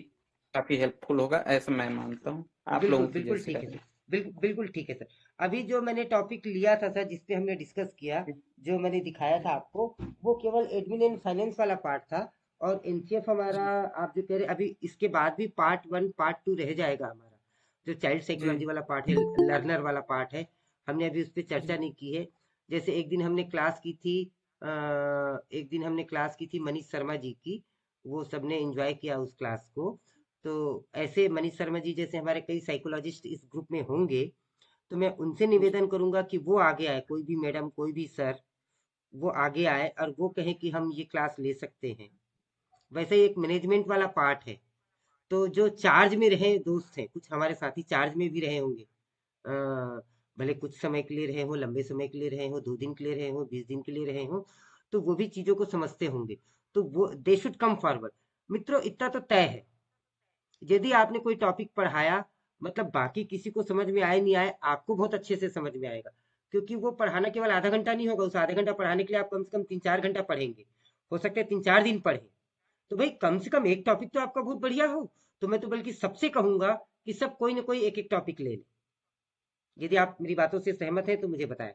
काफी हेल्पफुल होगा, ऐसा मैं मानता हूँ। आप बिल्कुल लोगों की बिल्कुल जैसी ठीक है राय सर। बिल्कुल बिल्कुल ठीक है सर। अभी जो मैंने टॉपिक लिया था सर, जिसपे हमने डिस्कस किया, है। जो मैंने दिखाया था आपको, वो केवल एडमिन एंड फाइनेंस वाला पार्ट था। और एनसीएफ हमारा, जी आप जो कह रहे अभी इसके बाद भी पार्ट 1 पार्ट 2 रह जाएगा हमारा। जो चाइल्ड जी साइकोलॉजी वाला पार्ट है, लर्नर वाला पार्ट है, हमने अभी उस पर चर्चा जी नहीं की है। जैसे एक दिन हमने क्लास की थी, एक दिन हमने क्लास की थी मनीष शर्मा जी की, वो सबने एंजॉय किया उस क्लास को। तो ऐसे मनीष शर्मा जी जैसे हमारे कई साइकोलॉजिस्ट इस ग्रुप में होंगे, तो मैं उनसे जी निवेदन करूंगा कि वो आगे आए, कोई भी मैडम कोई भी सर, वो आगे आए और वो कहें कि हम ये क्लास ले सकते हैं। वैसे ही एक मैनेजमेंट वाला पार्ट है, तो जो चार्ज में रहे दोस्त हैं, कुछ हमारे साथी चार्ज में भी रहे होंगे, भले कुछ समय के लिए रहे हो, लंबे समय के लिए रहे हो, 2 दिन के लिए रहे हो, 20 दिन के लिए रहे हो, तो वो भी चीजों को समझते होंगे। तो वो दे शुड कम फॉरवर्ड। मित्रों, इतना तो तय है, यदि आपने कोई टॉपिक पढ़ाया, मतलब बाकी किसी को समझ में आए नहीं आए, आपको बहुत अच्छे से समझ में आएगा, क्योंकि वो पढ़ाना केवल आधा घंटा नहीं होगा। उस आधे घंटा पढ़ाने के लिए आप कम से कम 3-4 घंटा पढ़ेंगे, हो सकता है 3-4 दिन पढ़े। तो भाई कम से कम एक टॉपिक तो आपका बहुत बढ़िया हो। तो मैं तो बल्कि सबसे कहूंगा कि सब कोई ना कोई एक एक टॉपिक ले ले। यदि आप मेरी बातों से सहमत हैं तो मुझे बताएं,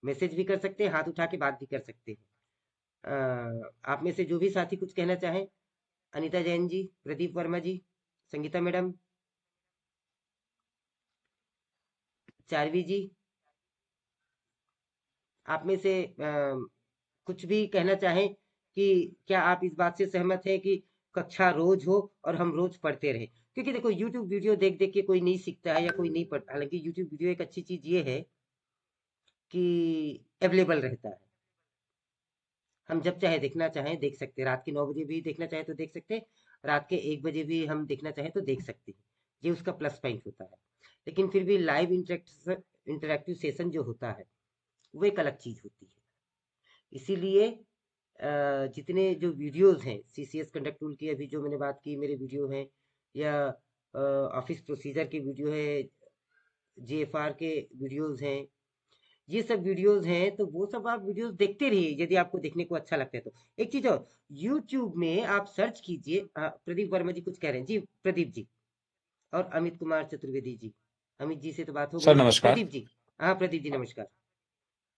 मैसेज भी कर सकते हैं, हाथ उठा के बात भी कर सकते हैं। आप में से जो भी साथी कुछ कहना चाहें, अनीता जैन जी, प्रदीप वर्मा जी, संगीता मैडम, चारवी जी, आप में से कुछ भी कहना चाहें कि क्या आप इस बात से सहमत हैं कि कक्षा रोज हो और हम रोज पढ़ते रहें? क्योंकि देखो, यूट्यूब वीडियो देख देख के कोई नहीं सीखता है या कोई नहीं पढ़ता। हालांकि यूट्यूब वीडियो एक अच्छी चीज ये है कि अवेलेबल रहता है, हम जब चाहे देखना चाहें देख सकते हैं। रात के 9 बजे भी देखना चाहे तो देख सकते हैं, रात के 1 बजे भी हम देखना चाहें तो देख सकते हैं। ये उसका प्लस पॉइंट होता है। लेकिन फिर भी लाइव इंटरेक्टिव सेशन जो होता है, वो एक अलग चीज होती है। इसीलिए जितने जो वीडियोस हैं सीसीएस कंडक्ट टूल की, अभी जो मैंने बात की, मेरे वीडियो हैं, या ऑफिस प्रोसीजर के वीडियो है, जीएफआर के वीडियोस हैं, ये सब वीडियोस हैं, तो वो सब आप वीडियोस देखते रहिए यदि आपको देखने को अच्छा लगता है तो। एक चीज और, यूट्यूब में आप सर्च कीजिए, प्रदीप वर्मा जी कुछ कह रहे हैं जी, प्रदीप जी, और अमित कुमार चतुर्वेदी जी। अमित जी से तो बात हो सर गई, नमस्कार। प्रदीप जी। हाँ प्रदीप जी नमस्कार।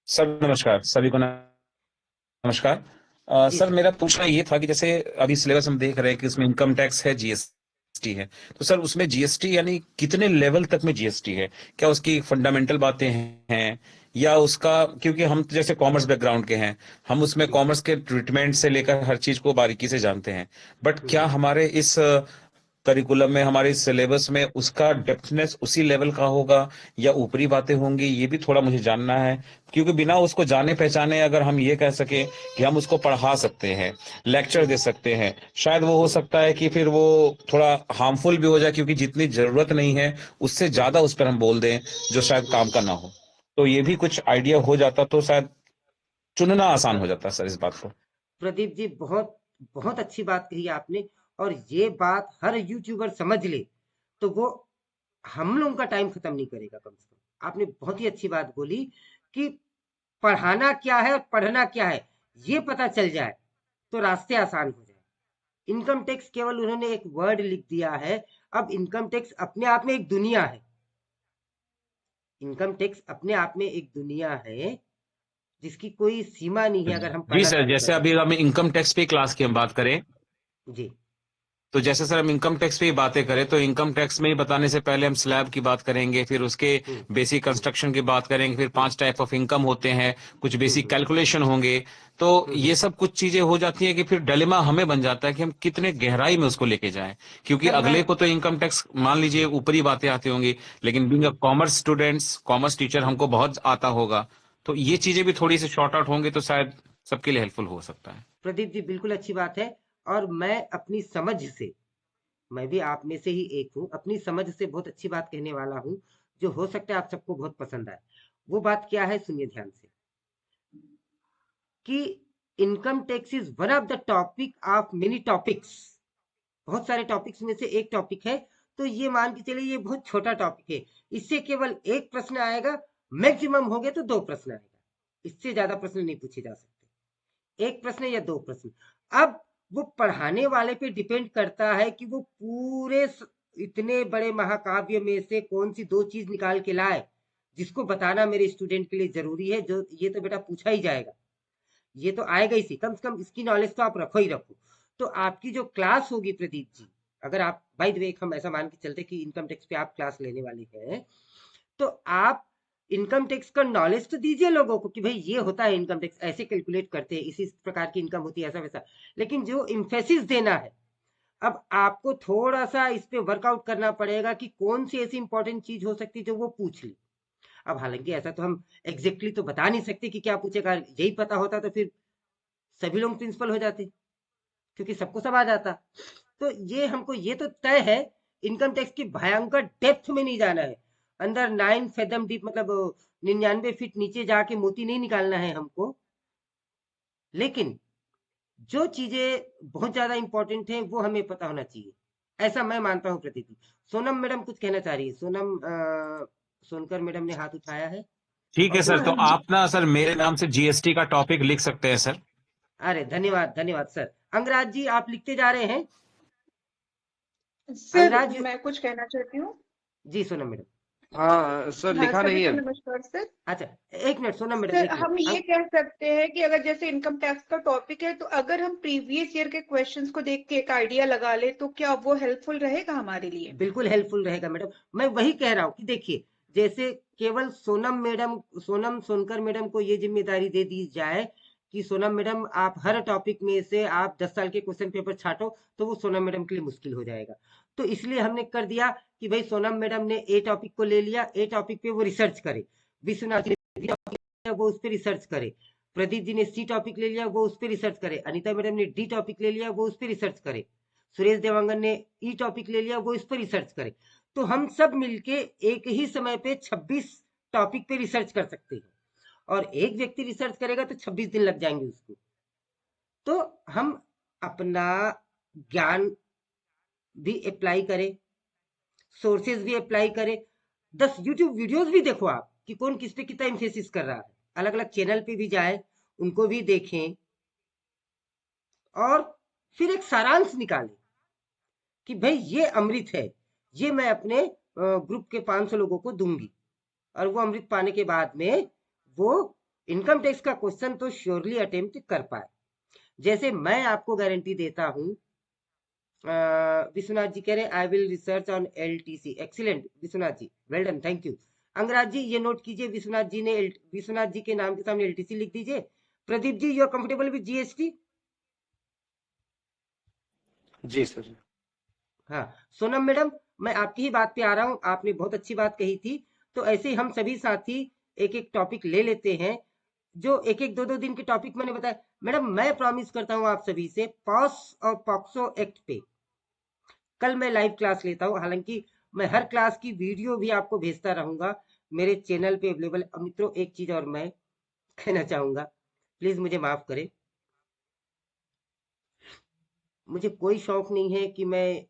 सर नमस्कार, सभी को नमस्कार। जी सर सर। मेरा पूछना ये था कि जैसे अभी सिलेबस हम देख रहे हैं कि उसमें इनकम टैक्स है, जीएसटी है, तो सर उसमें जीएसटी यानी कितने लेवल तक में जीएसटी है? क्या उसकी फंडामेंटल बातें हैं या उसका, क्योंकि हम तो जैसे कॉमर्स बैकग्राउंड के हैं, हम उसमें जी। कॉमर्स के ट्रीटमेंट से लेकर हर चीज को बारीकी से जानते हैं, बट क्या हम्म। हमारे इस करिकुलम में, हमारे सिलेबस में उसका डेप्थनेस उसी लेवल का होगा या ऊपरी बातें होंगी? ये भी थोड़ा मुझे जानना है, क्योंकि बिना उसको जाने पहचाने अगर हम ये कह सके कि हम उसको पढ़ा सकते हैं, लेक्चर दे सकते हैं, शायद वो हो हम्म। सकता है कि फिर वो थोड़ा हार्मफुल भी हो जाए, क्योंकि जितनी जरूरत नहीं है उससे हम्म। ज्यादा उस पर हम बोल दें जो शायद काम हम्म। का ना हो। तो ये भी कुछ आइडिया हो जाता तो शायद चुनना आसान हम्म। हो जाता सर इस बात को। प्रदीप जी, बहुत बहुत अच्छी बात कही आपने। और ये बात हर यूट्यूबर समझ ले तो वो हम लोगों का टाइम खत्म नहीं करेगा। कम से कम आपने बहुत ही अच्छी बात बोली कि पढ़ाना क्या है और पढ़ना क्या है ये पता चल जाए तो रास्ते आसान हो जाए। इनकम टैक्स केवल उन्होंने एक वर्ड लिख दिया है। अब इनकम टैक्स अपने आप में एक दुनिया है। इनकम टैक्स अपने आप में एक दुनिया है जिसकी कोई सीमा नहीं है अगर हम जी पढ़ना सर, चालू जैसे करें। अभी हम इनकम टैक्स पे क्लास की हम बात करें, जी तो जैसे सर हम इनकम टैक्स पे ही बातें करें तो इनकम टैक्स में ही बताने से पहले हम स्लैब की बात करेंगे, फिर उसके बेसिक कंस्ट्रक्शन की बात करेंगे, फिर 5 टाइप ऑफ इनकम होते हैं, कुछ बेसिक कैलकुलेशन होंगे। तो ये सब कुछ चीजें हो जाती हैं कि फिर डिलेमा हमें बन जाता है कि हम कितने गहराई में उसको लेके जाएं, क्योंकि सर मैं अगले को तो इनकम टैक्स मान लीजिए ऊपरी बातें आती होंगी, लेकिन being a commerce students, commerce teacher हमको बहुत आता होगा। तो ये चीजें भी थोड़ी सी शॉर्ट आउट होंगी तो शायद सबके लिए हेल्पफुल हो सकता है। प्रदीप जी बिल्कुल अच्छी बात है। और मैं अपनी समझ से, मैं भी आप में से ही एक हूँ, अपनी समझ से बहुत अच्छी बात कहने वाला हूँ जो हो सकता है आप सबको बहुत पसंद आए। वो बात क्या है सुनिए ध्यान से कि income tax is one of the topic of many topics. बहुत सारे टॉपिक्स में से एक टॉपिक है। तो ये मान के चलिए ये बहुत छोटा टॉपिक है। इससे केवल एक प्रश्न आएगा, मैक्सिमम हो गए तो 2 प्रश्न आएगा। इससे ज्यादा प्रश्न नहीं पूछे जा सकते, 1 प्रश्न या 2 प्रश्न। अब वो पढ़ाने वाले पे डिपेंड करता है कि वो पूरे इतने बड़े महाकाव्य में से कौन सी 2 चीज निकाल के लाए जिसको बताना मेरे स्टूडेंट के लिए जरूरी है। जो ये तो बेटा पूछा ही जाएगा, ये तो आएगा ही, कम से कम इसकी नॉलेज तो आप रखो ही रखो। तो आपकी जो क्लास होगी प्रदीप जी, अगर आप बाय द वे हम ऐसा मान के चलते कि इनकम टैक्स पे आप क्लास लेने वाली हैं, तो आप इनकम टैक्स का नॉलेज तो दीजिए लोगों को कि भाई ये होता है इनकम टैक्स, ऐसे कैलकुलेट करते हैं, इसी प्रकार की इनकम होती है, ऐसा वैसा। लेकिन जो इम्फेसिस देना है, अब आपको थोड़ा सा इस पे वर्कआउट करना पड़ेगा कि कौन सी ऐसी इंपॉर्टेंट चीज हो सकती है जो वो पूछ ले। अब हालांकि ऐसा तो हम एग्जैक्टली तो बता नहीं सकते कि क्या पूछेगा, यही पता होता तो फिर सभी लोग प्रिंसिपल हो जाते, क्योंकि सबको सब आ जाता। तो ये हमको ये तो तय है, इनकम टैक्स की भयंकर डेप्थ में नहीं जाना है। अंदर 9 फेदम डीप, मतलब 99 फीट नीचे जाके मोती नहीं निकालना है हमको। लेकिन जो चीजें बहुत ज्यादा इंपॉर्टेंट है वो हमें पता होना चाहिए, ऐसा मैं मानता हूँ प्रतीक जी। सोनम मैडम कुछ कहना चाह रही है। सोनम सोनकर मैडम ने हाथ उठाया है ठीक है और सर, कुछ तो आप ना सर मेरे नाम से जीएसटी का टॉपिक लिख सकते हैं सर। अरे धन्यवाद धन्यवाद सर। अंगराज जी आप लिखते जा रहे हैं। सर अंगराज मैं कुछ कहना चाहती हूँ। जी, सोनम मैडम। हाँ सर, हाँ, लिखा सभी नहीं को है। नमस्कार सर। अच्छा, एक मिनट सोनम मैडम, सर एक हम ये मिनट। कह सकते हैं कि अगर जैसे इनकम टैक्स का टॉपिक है तो अगर हम प्रीवियस ईयर के क्वेश्चंस को देख के एक आइडिया लगा ले तो क्या वो हेल्पफुल रहेगा हमारे लिए? बिल्कुल हेल्पफुल रहेगा मैडम। मैं वही कह रहा हूँ कि देखिए, जैसे केवल सोनम मैडम, सोनम सोनकर मैडम को ये जिम्मेदारी दे दी जाए कि सोनम मैडम आप हर टॉपिक में से आप 10 साल के क्वेश्चन पेपर छाटो, तो वो सोनम मैडम के लिए मुश्किल हो जाएगा। तो इसलिए हमने कर दिया कि भाई सोनम मैडम ने ए टॉपिक को ले लिया, ए टॉपिक पे वो रिसर्च करे। विश्वनाथ जी ने B टॉपिक लिया, वो उस पर रिसर्च करे। प्रदीप जी ने सी टॉपिक ले लिया, वो उस पर रिसर्च करे। अनिता मैडम ने डी टॉपिक ले लिया, वो उस पर रिसर्च करे। सुरेश देवांगन ने ई टॉपिक ले लिया, वो इस पर रिसर्च करे। तो हम सब मिलके एक ही समय पे 26 टॉपिक पे रिसर्च कर सकते हैं, और एक व्यक्ति रिसर्च करेगा तो 26 दिन लग जाएंगे उसको। तो हम अपना ज्ञान भी अप्लाई करें, सोर्सेज भी अप्लाई करें। 10 यूट्यूब वीडियोस भी देखो आप कि कौन किस पे कितना इम्फेसिस कर रहा है। अलग अलग चैनल पे भी जाए, उनको भी देखें, और फिर एक सारांश निकालें कि भाई ये अमृत है, ये मैं अपने ग्रुप के 500 लोगों को दूंगी। और वो अमृत पाने के बाद में वो इनकम टैक्स का क्वेश्चन तो श्योरली अटेम्प्ट कर पाए। जैसे मैं आपको गारंटी देता हूं, विश्वनाथ जी कह रहे हैं I will research on LTC. Excellent Vishwanath ji, well done, thank you. Angraj ji ये नोट कीजिए, विश्वनाथ जी के नाम के सामने एलटीसी लिख दीजिए। Pradeep ji you are comfortable with GST? जी सर। हाँ सोनम मैडम, मैं आपकी ही बात पे आ रहा हूँ, आपने बहुत अच्छी बात कही थी। तो ऐसे ही हम सभी साथी एक एक टॉपिक ले लेते हैं, जो एक एक 2-2 दिन के टॉपिक मैंने बताया। मैडम मैं प्रॉमिस करता हूँ आप सभी से, पॉस और पॉक्सो एक्ट पे कल मैं लाइव क्लास लेता हूँ। हालांकि मैं हर क्लास की वीडियो भी आपको भेजता रहूंगा, मेरे चैनल पे अवेलेबल। मित्रों एक चीज और मैं कहना चाहूंगा, प्लीज मुझे माफ करें। मुझे कोई शौक नहीं है कि मैं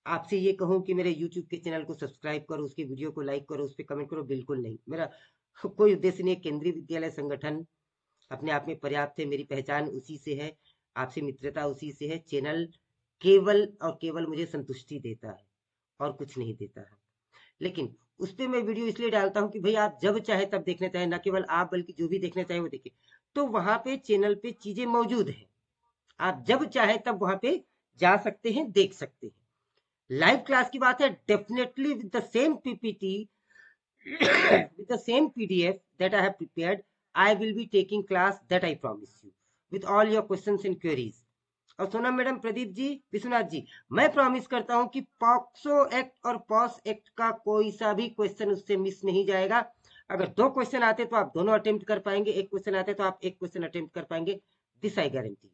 आपसे ये कहूं कि मेरे YouTube के चैनल को सब्सक्राइब करो, उसके वीडियो को लाइक करो, उस पर कमेंट करो, बिल्कुल नहीं। मेरा कोई उद्देश्य नहीं है। केंद्रीय विद्यालय संगठन अपने आप में पर्याप्त है, मेरी पहचान उसी से है, आपसे मित्रता उसी से है। चैनल केवल और केवल मुझे संतुष्टि देता है और कुछ नहीं देता है। लेकिन उस पे मैं वीडियो इसलिए डालता हूँ कि भाई आप जब चाहे तब देखना चाहे, ना केवल आप बल्कि जो भी देखना चाहे वो देखे। तो वहां पे चैनल पे चीजें मौजूद हैं, आप जब चाहे तब वहां पे जा सकते हैं, देख सकते हैं। लाइव क्लास की बात है, definitely with the same PPT with the same PDF that I have prepared, I will be taking class, that I promise you, with all your questions and queries. और सोनम मैडम, प्रदीप जी, विश्वनाथ जी, मैं promise करता हूं कि POCSO act और POS act का कोई सा भी क्वेश्चन उससे मिस नहीं जाएगा। अगर 2 क्वेश्चन आते तो आप दोनों अटेम्प्ट कर पाएंगे, 1 क्वेश्चन आते तो आप 1 क्वेश्चन अटेम्प्ट कर पाएंगे, दिस आई गारंटी।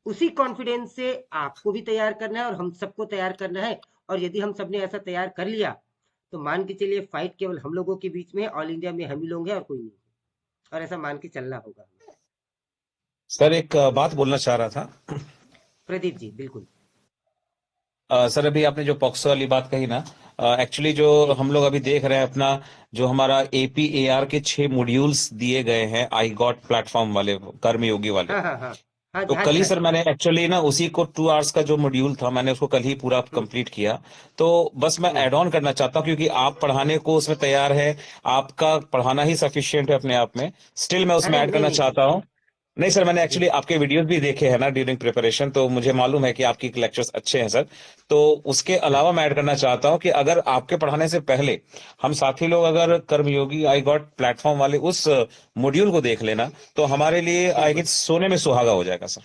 उसी कॉन्फिडेंस से आपको भी तैयार करना है और हम सबको तैयार करना है। और यदि हम सबने ऐसा तैयार कर लिया तो मान के चलिए फाइट केवल हम लोगों के बीच में है, ऑल इंडिया में हम ही लोग हैं और कोई नहीं, और ऐसा मान के चलना होगा। सर एक बात बोलना चाह रहा था। प्रदीप जी, बिल्कुल। सर अभी आपने जो पॉक्सो वाली बात कही ना, एक्चुअली जो हम लोग अभी देख रहे हैं अपना जो हमारा APAR के 6 मॉड्यूल्स दिए गए हैं आई गॉट प्लेटफॉर्म वाले, कर्मयोगी वाले। हाँ हाँ हाँ हाँ, तो कल ही सर मैंने एक्चुअली ना उसी को 2 आवर्स का जो मॉड्यूल था मैंने उसको कल ही पूरा कंप्लीट किया। तो बस मैं ऐड ऑन करना चाहता हूँ क्योंकि आप पढ़ाने को उसमें तैयार है, आपका पढ़ाना ही सफिशिएंट है अपने आप में, स्टिल मैं उसमें अरे ऐड करना नहीं, चाहता हूँ। नहीं सर, मैंने जी एक्चुअली आपके वीडियोस भी देखे हैं ना ड्यूरिंग प्रिपरेशन, तो मुझे मालूम है कि आपकी लेक्चर्स अच्छे हैं सर। तो उसके अलावा मैं ऐड करना चाहता हूँ कि अगर आपके पढ़ाने से पहले हम साथी लोग अगर कर्मयोगी आई गॉट प्लेटफॉर्म वाले उस मॉड्यूल को देख लेना तो हमारे लिए आई बिल्कुल गेस सोने में सुहागा हो जाएगा सर।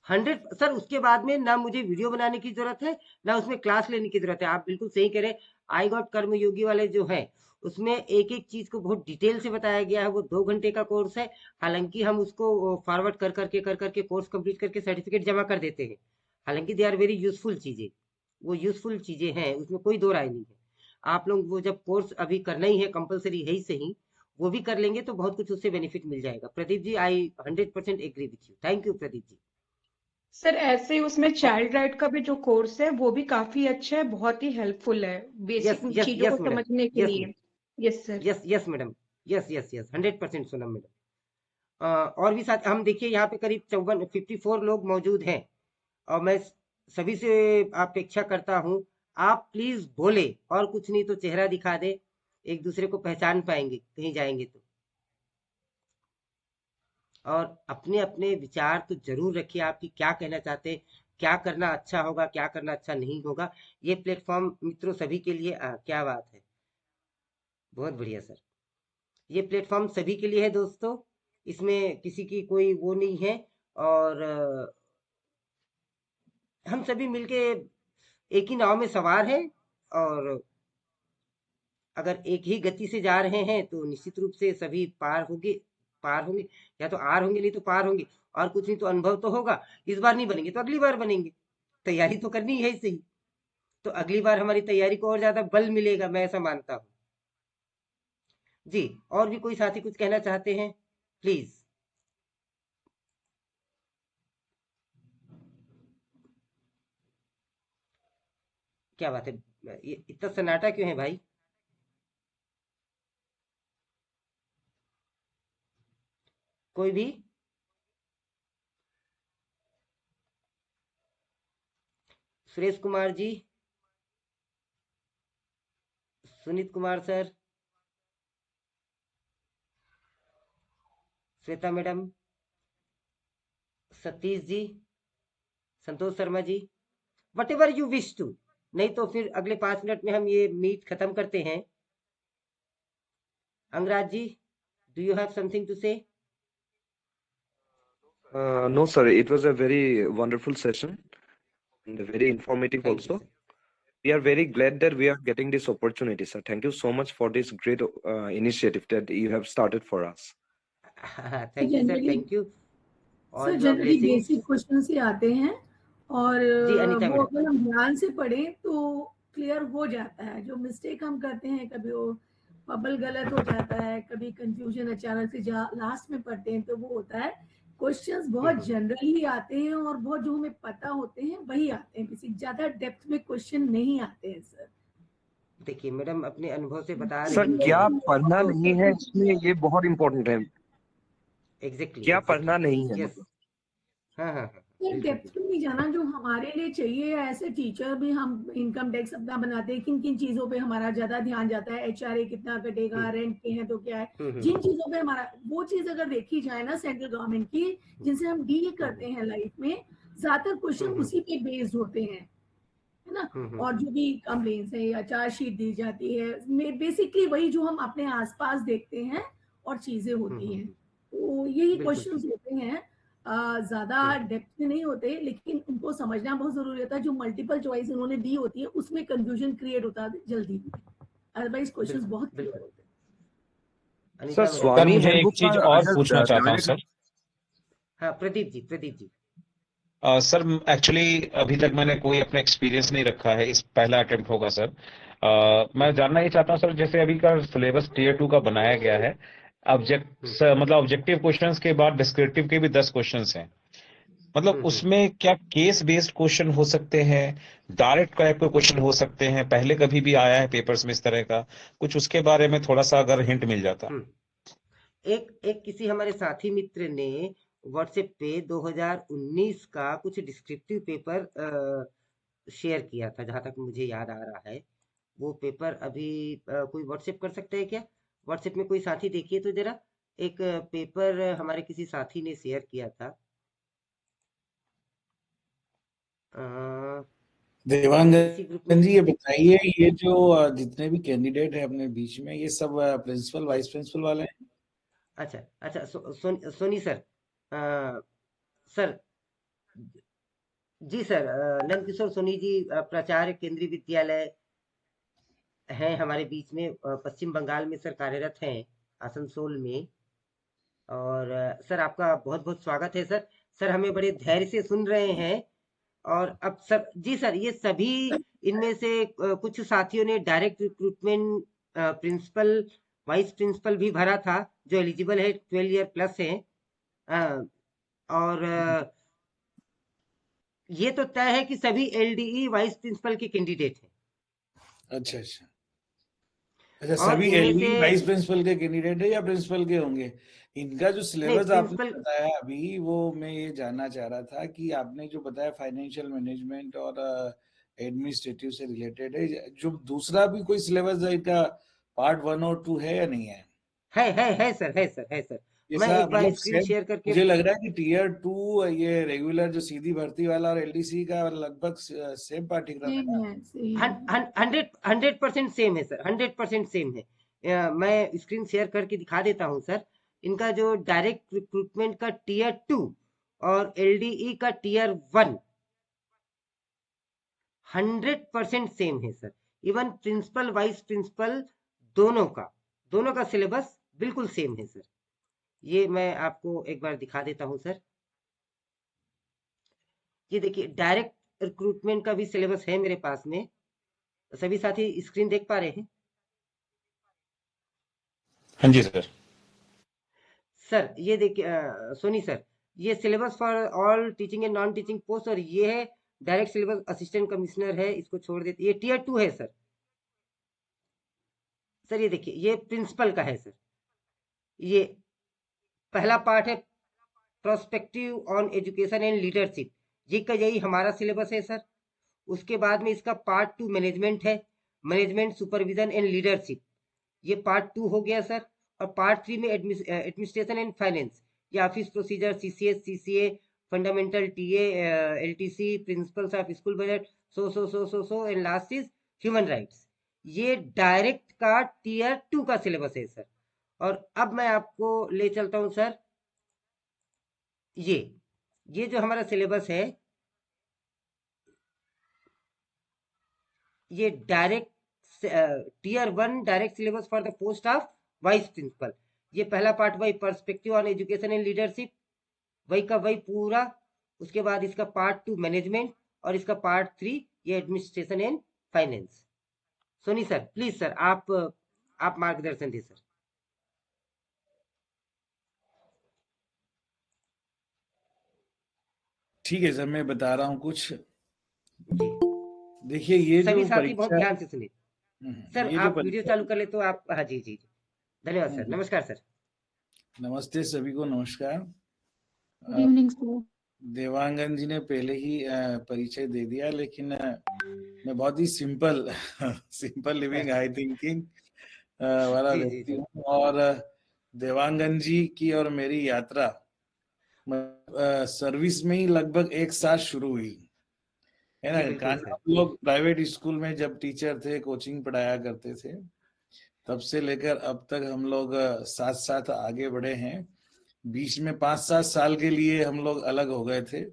100 सर। उसके बाद में ना मुझे वीडियो बनाने की जरूरत है, ना उसमें क्लास लेने की जरूरत है। आप बिल्कुल सही कह रहे हैं। आई गॉट कर्मयोगी वाले जो है उसमें एक एक चीज को बहुत डिटेल से बताया गया है। वो 2 घंटे का कोर्स है, हालांकि हम उसको फॉरवर्ड कर करके कोर्स कंप्लीट करके सर्टिफिकेट जमा कर देते हैं। हालांकि दे आर वेरी यूजफुल चीजें, वो यूजफुल चीजें हैं, उसमें कोई दो राय नहीं है। आप लोग वो जब कोर्स अभी करना ही है, कंपलसरी है ही सही, वो भी कर लेंगे तो बहुत कुछ उससे बेनिफिट मिल जाएगा। Pradeep ji, I 100% agree with you. Thank you Pradeep ji. Sir ऐसे ही उसमें चाइल्ड राइट का भी जो कोर्स है वो भी काफी अच्छा है, बहुत ही हेल्पफुल है बेसिक यस यस चीजों को यस मैडम, समझने के यस लिए। Yes sir. Yes yes madam, yes yes yes 100% Sonam madam. और भी साथ हम देखिए यहाँ पे करीब 54 लोग मौजूद हैं, और मैं सभी से अपेक्षा करता हूँ आप प्लीज बोले, और कुछ नहीं तो चेहरा दिखा दे, एक दूसरे को पहचान पाएंगे कहीं जाएंगे तो। और अपने अपने विचार तो जरूर रखिए, आपकी क्या कहना चाहते हैं, क्या करना अच्छा होगा, क्या करना अच्छा नहीं होगा। ये प्लेटफॉर्म मित्रों सभी के लिए, क्या बात है, बहुत बढ़िया सर। ये प्लेटफॉर्म सभी के लिए है दोस्तों, इसमें किसी की कोई वो नहीं है। और हम सभी मिलके एक ही नाव में सवार हैं, और अगर एक ही गति से जा रहे हैं तो निश्चित रूप से सभी पार होंगे। पार होंगे, या तो आर होंगे नहीं तो पार होंगे, और कुछ नहीं तो अनुभव तो होगा। इस बार नहीं बनेंगे तो अगली बार बनेंगे, तैयारी तो करनी है सही। तो अगली बार हमारी तैयारी को और ज्यादा बल मिलेगा, मैं ऐसा मानता हूँ जी। और भी कोई साथी कुछ कहना चाहते हैं, प्लीज। क्या बात है, ये इतना सन्नाटा क्यों है भाई? कोई भी? Suresh Kumar ji, Sunit Kumar sir, Shweta madam, Satish ji, Santosh Sharma ji, whatever you wish to. नहीं तो फिर अगले 5 मिनट में हम ये मीट खत्म करते हैं। Angraj ji, do you have something to say? No, sir, it was a very wonderful session and very informative thank you also. We are very glad that we are getting this opportunity, sir. Thank you so much for this great initiative that you have started for us. Sir. Thank you sir, generally thank you. Sir all your generally blessings. Basic question ही आते हैं, और जी अनीता वो madam. अगर हम ध्यान से पढ़ें तो क्लियर हो जाता है। जो मिस्टेक हम करते हैं, कभी वो बबल गलत हो जाता है, कभी कंफ्यूजन अचानक से लास्ट में पढ़ते हैं तो वो होता है। क्वेश्चंस बहुत जनरली आते हैं और बहुत जो हमें पता होते हैं वही आते हैं, बेसिक ज्यादा डेप्थ में क्वेश्चन नहीं आते हैं सर। देखिए मैडम अपने अनुभव से बता सर रही क्या हैं पढ़ना तो नहीं है इसमें, ये बहुत इंपॉर्टेंट है। एग्जैक्टली क्या एग्जैक्टली पढ़ना नहीं है यस। मतलब। हाँ हाँ हाँ ये बिल्कुल डेप्थ बिल्कुल। में नहीं जाना जो हमारे लिए चाहिए। ऐसे टीचर भी हम इनकम टैक्स अपना बनाते हैं, किन किन चीजों पे हमारा ज्यादा ध्यान जाता है, एचआरए कितना कटेगा, रेंट पे है तो क्या है, जिन चीजों पे हमारा वो चीज अगर देखी जाए ना सेंट्रल गवर्नमेंट की, जिनसे हम डील करते हैं लाइफ में, ज्यादातर क्वेश्चन उसी पे बेस्ड होते हैं, है ना। और जो भी कंप्लेन्स है या चार्जशीट दी जाती है, बेसिकली वही जो हम अपने आसपास देखते हैं और चीजें होती हैं, तो यही बिल्कुल क्वेश्चंस होते हैं। ज्यादा डेप्थ में नहीं होते, लेकिन उनको समझना बहुत जरूरी होता है। जो मल्टीपल चॉइस उन्होंने दी होती है उसमें कंफ्यूजन क्रिएट होता है जल्दी, अदरवाइज क्वेश्चंस बिल्कुल बहुत क्लियर बिल्कुल। होते हैं। Sir Anita madam. सर स्वामी मुझे एक हैंडबुक चीज का और अगर पूछना चाहता हूँ डायरेक्ट। सर। हाँ प्रदीप जी प्रदीप जी। सर एक्चुअली अभी तक मैंने कोई अपना एक्सपीरियंस नहीं रखा है, इस पहला अटेम्प्ट होगा सर। मैं जानना ये चाहता हूँ सर, जैसे अभी का सिलेबस टीयर 2 का बनाया गया है, मतलब ऑब्जेक्टिव क्वेश्चंस के बाद डिस्क्रिप्टिव के भी 10 क्वेश्चंस हैं, मतलब उसमें क्या केस बेस्ड क्वेश्चन हो सकते हैं, डायरेक्ट टाइप के क्वेश्चन हो सकते हैं, पहले कभी भी आया है पेपर्स में इस तरह का कुछ, उसके बारे में थोड़ा सा अगर हिंट मिल जाता। एक एक किसी हमारे साथी मित्र ने व्हाट्सएप पे 2019 का कुछ डिस्क्रिप्टिव पेपर शेयर किया था, जहां तक मुझे याद आ रहा है। वो पेपर अभी कोई व्हाट्सएप कर सकता है क्या? व्हाट्सएप में कोई साथी देखिए तो जरा, एक पेपर हमारे किसी साथी ने शेयर किया था। अ, इसी ग्रुप में। देवांगन जी ये बताइए, ये जो जितने भी कैंडिडेट है अपने बीच में, ये सब प्रिंसिपल वाइस प्रिंसिपल वाले हैं? अच्छा अच्छा सोनी सर। सर जी सर, नंद किशोर सोनी जी प्राचार्य केंद्रीय विद्यालय हैं हमारे बीच में, पश्चिम बंगाल में सर कार्यरत हैं, आसनसोल में। और सर आपका बहुत बहुत स्वागत है सर। सर हमें बड़े धैर्य से सुन रहे हैं। और अब सर जी सर, ये सभी इनमें से कुछ साथियों ने direct recruitment principal vice principal भी भरा था, जो एलिजिबल है, 12 ईयर प्लस है। और ये तो तय है कि सभी एलडीई वाइस प्रिंसिपल के कैंडिडेट हैं। अच्छा अच्छा अच्छा, और सभी इनमें से एलडी वाइस प्रिंसिपल के कैंडिडेट है या प्रिंसिपल के होंगे? इनका जो नहीं, सिलेबस आपने प्रिंसिपल बताया अभी, वो मैं ये जानना चाह रहा था कि आपने जो बताया फाइनेंशियल मैनेजमेंट और एडमिनिस्ट्रेटिव से रिलेटेड है, जो दूसरा भी कोई सिलेबस है इनका, पार्ट 1 और 2 है या नहीं है? है सर, है सर, है सर। मैं जैसा एक बार मतलब स्क्रीन सेम, शेयर करके। मुझे लग रहा है कि टीयर 2 ये रेगुलर जो सीधी भर्ती वाला और एलडीसी का लगभग सेम पाठ्यक्रम है ना? सेम 100% सेम है सर, 100% सेम है। मैं स्क्रीन शेयर करके दिखा देता हूं सर। इनका जो डायरेक्ट रिक्रूटमेंट का टीयर 2 और एलडीई का टीयर 1 100% सेम है sir. Even principal vice principal दोनों का सिलेबस बिल्कुल सेम है सर। ये मैं आपको एक बार दिखा देता हूं सर। ये देखिए डायरेक्ट रिक्रूटमेंट का भी सिलेबस है मेरे पास में। सभी साथी स्क्रीन देख पा रहे हैं? हाँ जी सर। सर ये देखिए सोनी सर, ये syllabus for all teaching and non teaching post, और ये है डायरेक्ट सिलेबस असिस्टेंट कमिश्नर है, इसको छोड़ देते, ये टीयर 2 है सर। सर ये देखिए, ये प्रिंसिपल का है सर। ये पहला पार्ट है prospective on education and leadership, ये का यही हमारा सिलेबस है सर। उसके बाद में इसका पार्ट 2 मैनेजमेंट है, मैनेजमेंट सुपरविजन एंड लीडरशिप, ये पार्ट 2 हो गया सर। और पार्ट 3 में एडमिनिस्ट्रेशन एंड फाइनेंस, ये office procedure, CCS, CCA, fundamental, TA, LTC, principles of school budget, so and last is human rights. ये डायरेक्ट का टीयर 2 का सिलेबस है सर। और अब मैं आपको ले चलता हूं सर, ये जो हमारा सिलेबस है, ये direct tier 1 direct syllabus for the post of vice principal. ये पहला पार्ट वही perspective on education and leadership, वही का वही पूरा। उसके बाद इसका पार्ट 2 मैनेजमेंट, और इसका पार्ट 3 ये administration and finance. Soni sir please sir, आप मार्गदर्शन दें सर। ठीक है सर, मैं बता रहा हूँ कुछ। जी देखिए ये सभी जो साथी बहुत परीक्षा, ध्यान से सुनिए। सर ये जो आप वीडियो परीक्षा, चालू कर ले तो आप, हाँ जी जी जी, धन्यवाद सर, नमस्कार सर। नमस्ते सभी को, नमस्कार। Good evening sir. Devangan ji ने पहले ही परिचय दे दिया, लेकिन मैं बहुत ही simple simple living high thinking वाला जी जी व्यक्ति जी हूँ। और देवांगन जी की और मेरी यात्रा सर्विस में ही लगभग एक साथ शुरू हुई, है ना। जी बिल्कुल कारण सर। हम लोग प्राइवेट स्कूल में जब टीचर थे, कोचिंग पढ़ाया करते थे, तब से लेकर अब तक हम लोग साथ साथ आगे बढ़े हैं। बीच में 5-7 साल के लिए हम लोग अलग हो गए थे,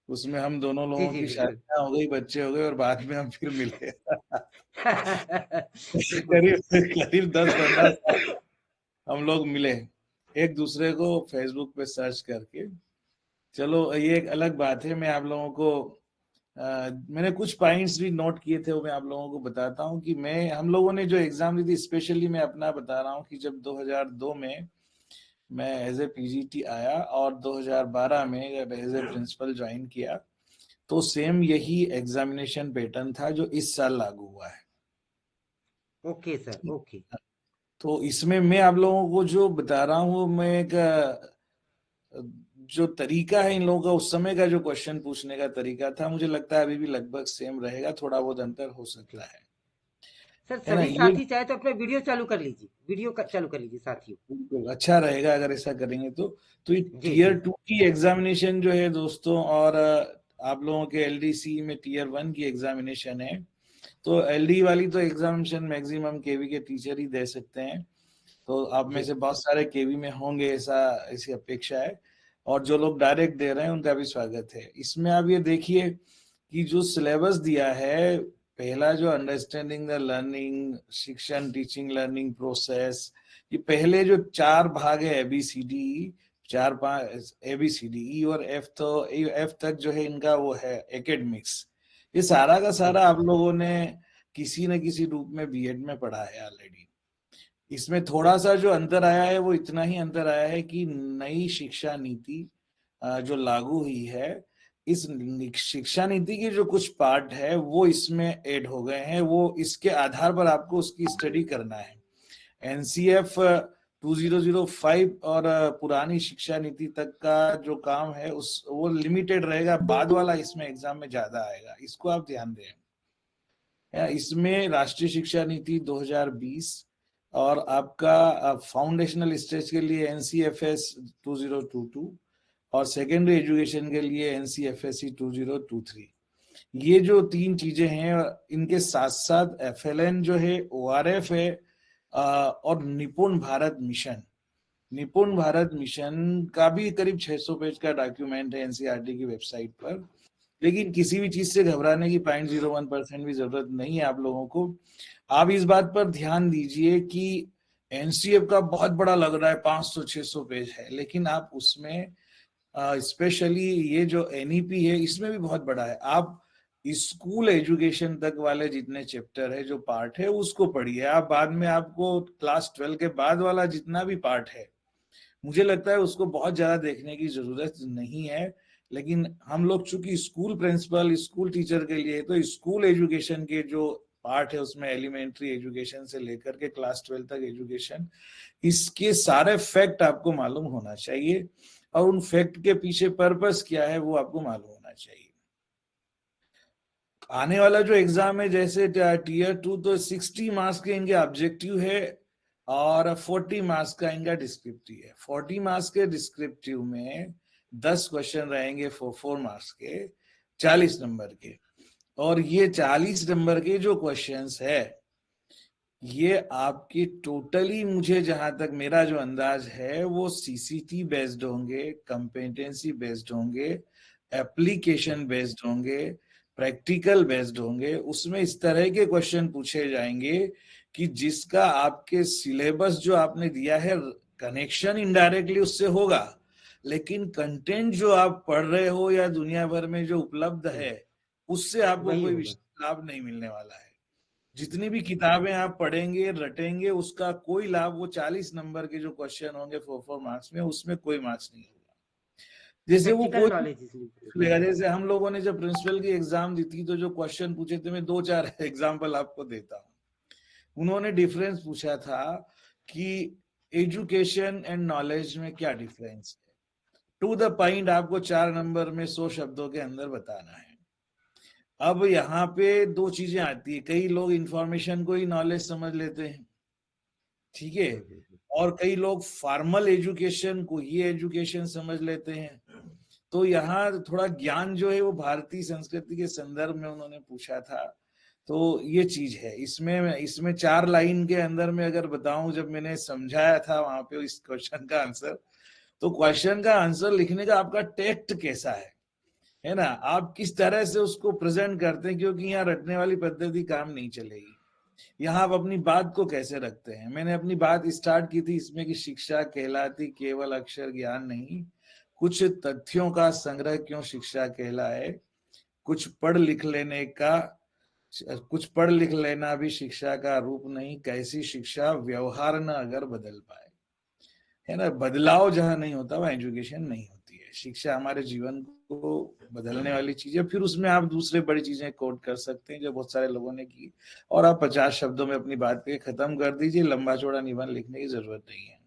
उसमें हम दोनों जी लोगों जी की बिल्कुल शादियां हो गई, बच्चे हो गए, और बाद में हम फिर मिले बिल्कुल करीब सर। करीब 10-15 साल हम लोग मिले एक दूसरे को फेसबुक पे सर्च करके। चलो ये एक अलग बात है। मैं आप लोगों को मैंने कुछ पॉइंट्स भी नोट किए थे, वो मैं आप लोगों को बताता हूँ कि हम लोगों ने जो एग्जाम दी थी, स्पेशली मैं अपना बता रहा हूँ कि जब 2002 में मैं एज ए पीजीटी आया और 2012 में जब एज ए प्रिंसिपल ज्वाइन किया, तो सेम यही एग्जामिनेशन पैटर्न था जो इस साल लागू हुआ है। Okay sir, okay. तो इसमें मैं आप लोगों को जो बता रहा हूँ, वो मैं एक जो तरीका है इन लोगों का, उस समय का जो क्वेश्चन पूछने का तरीका था, मुझे लगता है अभी भी लगभग सेम रहेगा, थोड़ा बहुत अंतर हो सकता सर है ना। सभी ये साथी चाहे तो अपने वीडियो चालू कर लीजिए, चालू कर लीजिए साथियों। बिल्कुल अच्छा रहेगा अगर ऐसा करेंगे तो ये जी जी टीयर 2 की एग्जामिनेशन जो है दोस्तों, और आप लोगों के एलडीसी में टीयर 1 की एग्जामिनेशन है। तो एलडी वाली तो एग्जामिनेशन मैक्सिमम केवी के टीचर ही दे सकते हैं, तो आप में जी से बहुत सारे केवी में होंगे, ऐसी अपेक्षा है। और जो लोग डायरेक्ट दे रहे हैं उनका भी स्वागत है। इसमें आप ये देखिए कि जो सिलेबस दिया है, पहला जो अंडरस्टैंडिंग द लर्निंग, शिक्षण टीचिंग लर्निंग प्रोसेस, ये पहले जो 4 भाग है ABCD, 4-5 ABCD और F, तो F तक जो है इनका वो है एकेडमिक्स। ये सारा का जी सारा आप लोगों ने किसी न किसी रूप में बीएड में पढ़ा है ऑलरेडी। इसमें थोड़ा सा जो अंतर आया है, वो इतना ही अंतर आया है कि नई शिक्षा नीति जो लागू हुई है, इस शिक्षा नीति के जो कुछ पार्ट है वो इसमें ऐड हो गए हैं। वो इसके आधार पर आपको उसकी स्टडी करना है। एनसीएफ 2005 और पुरानी शिक्षा नीति तक का जो काम है उस वो लिमिटेड रहेगा, बाद वाला इसमें एग्जाम में ज्यादा आएगा, इसको आप ध्यान दें। इसमें राष्ट्रीय शिक्षा नीति 2020 और आपका फाउंडेशनल स्टेज के लिए एनसीएफएस 2022 और सेकेंडरी एजुकेशन के लिए एनसीएफएससी 2023, ये जो 3 चीजें हैं, इनके साथ साथ एफएलएन जो है, ओआरएफ है, और निपुण भारत मिशन। निपुण भारत मिशन का भी करीब 600 पेज का डॉक्यूमेंट है एनसीईआरटी की वेबसाइट पर। लेकिन किसी भी चीज से घबराने की 0.01% भी जरूरत नहीं है आप लोगों को। आप इस बात पर ध्यान दीजिए कि एनसीएफ का बहुत बड़ा लग रहा है, 500-600 पेज है, लेकिन आप उसमें स्पेशली ये जो एनईपी है, इसमें भी बहुत बड़ा है। आप स्कूल एजुकेशन तक वाले जितने चैप्टर है, जो पार्ट है, उसको पढ़िए। आप बाद में आपको क्लास 12 के बाद वाला जितना भी पार्ट है, मुझे लगता है उसको बहुत ज्यादा देखने की जरूरत नहीं है। लेकिन हम लोग चूंकि स्कूल प्रिंसिपल, स्कूल टीचर के लिए, तो स्कूल एजुकेशन के जो पार्ट है उसमें एलिमेंट्री एजुकेशन से लेकर के क्लास 12 तक एजुकेशन, इसके सारे फैक्ट आपको मालूम होना चाहिए, और उन फैक्ट के पीछे पर्पस क्या है वो आपको मालूम होना चाहिए। आने वाला जो एग्जाम है, जैसे टीयर 2, तो 60 मार्क्स के इनके ऑब्जेक्टिव है और 40 मार्क्स का इनका डिस्क्रिप्टिव है। 40 मार्क्स के डिस्क्रिप्टिव में 10 क्वेश्चन रहेंगे 4 मार्क्स के, 40 नंबर के। और ये 40 नंबर के जो क्वेश्चंस है, ये आपके टोटली, मुझे जहां तक मेरा जो अंदाज है, वो सीसीटी बेस्ड होंगे, कंपेटेंसी बेस्ड होंगे, एप्लीकेशन बेस्ड होंगे, प्रैक्टिकल बेस्ड होंगे। उसमें इस तरह के क्वेश्चन पूछे जाएंगे कि जिसका आपके सिलेबस जो आपने दिया है, कनेक्शन इनडायरेक्टली उससे होगा, लेकिन कंटेंट जो आप पढ़ रहे हो या दुनिया भर में जो उपलब्ध है, उससे आपको वही कोई होगा। विशेष लाभ नहीं मिलने वाला है। जितनी भी किताबें आप पढ़ेंगे, रटेंगे, उसका कोई लाभ, वो 40 नंबर के जो क्वेश्चन होंगे 4 मार्क्स में, उसमें कोई मार्क्स नहीं होगा। जैसे वो प्रैक्टिकल कोई नॉलेज लेगा, जैसे हम लोगों ने जब प्रिंसिपल की एग्जाम दी थी तो जो क्वेश्चन पूछे थे, मैं 2-4 एग्जाम्पल आपको देता हूँ। उन्होंने डिफरेंस पूछा था कि एजुकेशन एंड नॉलेज में क्या डिफरेंस है, टू द पॉइंट आपको 4 नंबर में 100 शब्दों के अंदर बताना है। अब यहाँ पे 2 चीजें आती है, कई लोग इंफॉर्मेशन को ही नॉलेज समझ लेते हैं, ठीक है, और कई लोग फॉर्मल एजुकेशन को ही एजुकेशन समझ लेते हैं। तो यहाँ थोड़ा ज्ञान जो है वो भारतीय संस्कृति के संदर्भ में उन्होंने पूछा था। तो ये चीज है इसमें 4 लाइन के अंदर में अगर बताऊं, जब मैंने समझाया था वहां पे इस क्वेश्चन का आंसर, तो क्वेश्चन का आंसर लिखने का आपका टेक्स्ट कैसा है ना, आप किस तरह से उसको प्रेजेंट करते हैं, क्योंकि यहाँ रटने वाली पद्धति काम नहीं चलेगी। यहाँ आप अपनी बात को कैसे रखते हैं। मैंने अपनी बात स्टार्ट की थी इसमें कि शिक्षा कहलाती केवल अक्षर ज्ञान नहीं, कुछ तथ्यों का संग्रह क्यों शिक्षा कहलाए, कुछ पढ़ लिख लेना भी शिक्षा का रूप नहीं, कैसी शिक्षा व्यवहार न अगर बदल पाए, है ना। बदलाव जहां नहीं होता वह एजुकेशन नहीं होती है। शिक्षा हमारे जीवन को बदलने वाली चीज है। फिर उसमें आप दूसरे बड़ी चीजें कोट कर सकते हैं जो बहुत सारे लोगों ने की, और आप 50 शब्दों में अपनी बात पे खत्म कर दीजिए, लंबा चौड़ा निबंध लिखने की जरूरत नहीं है।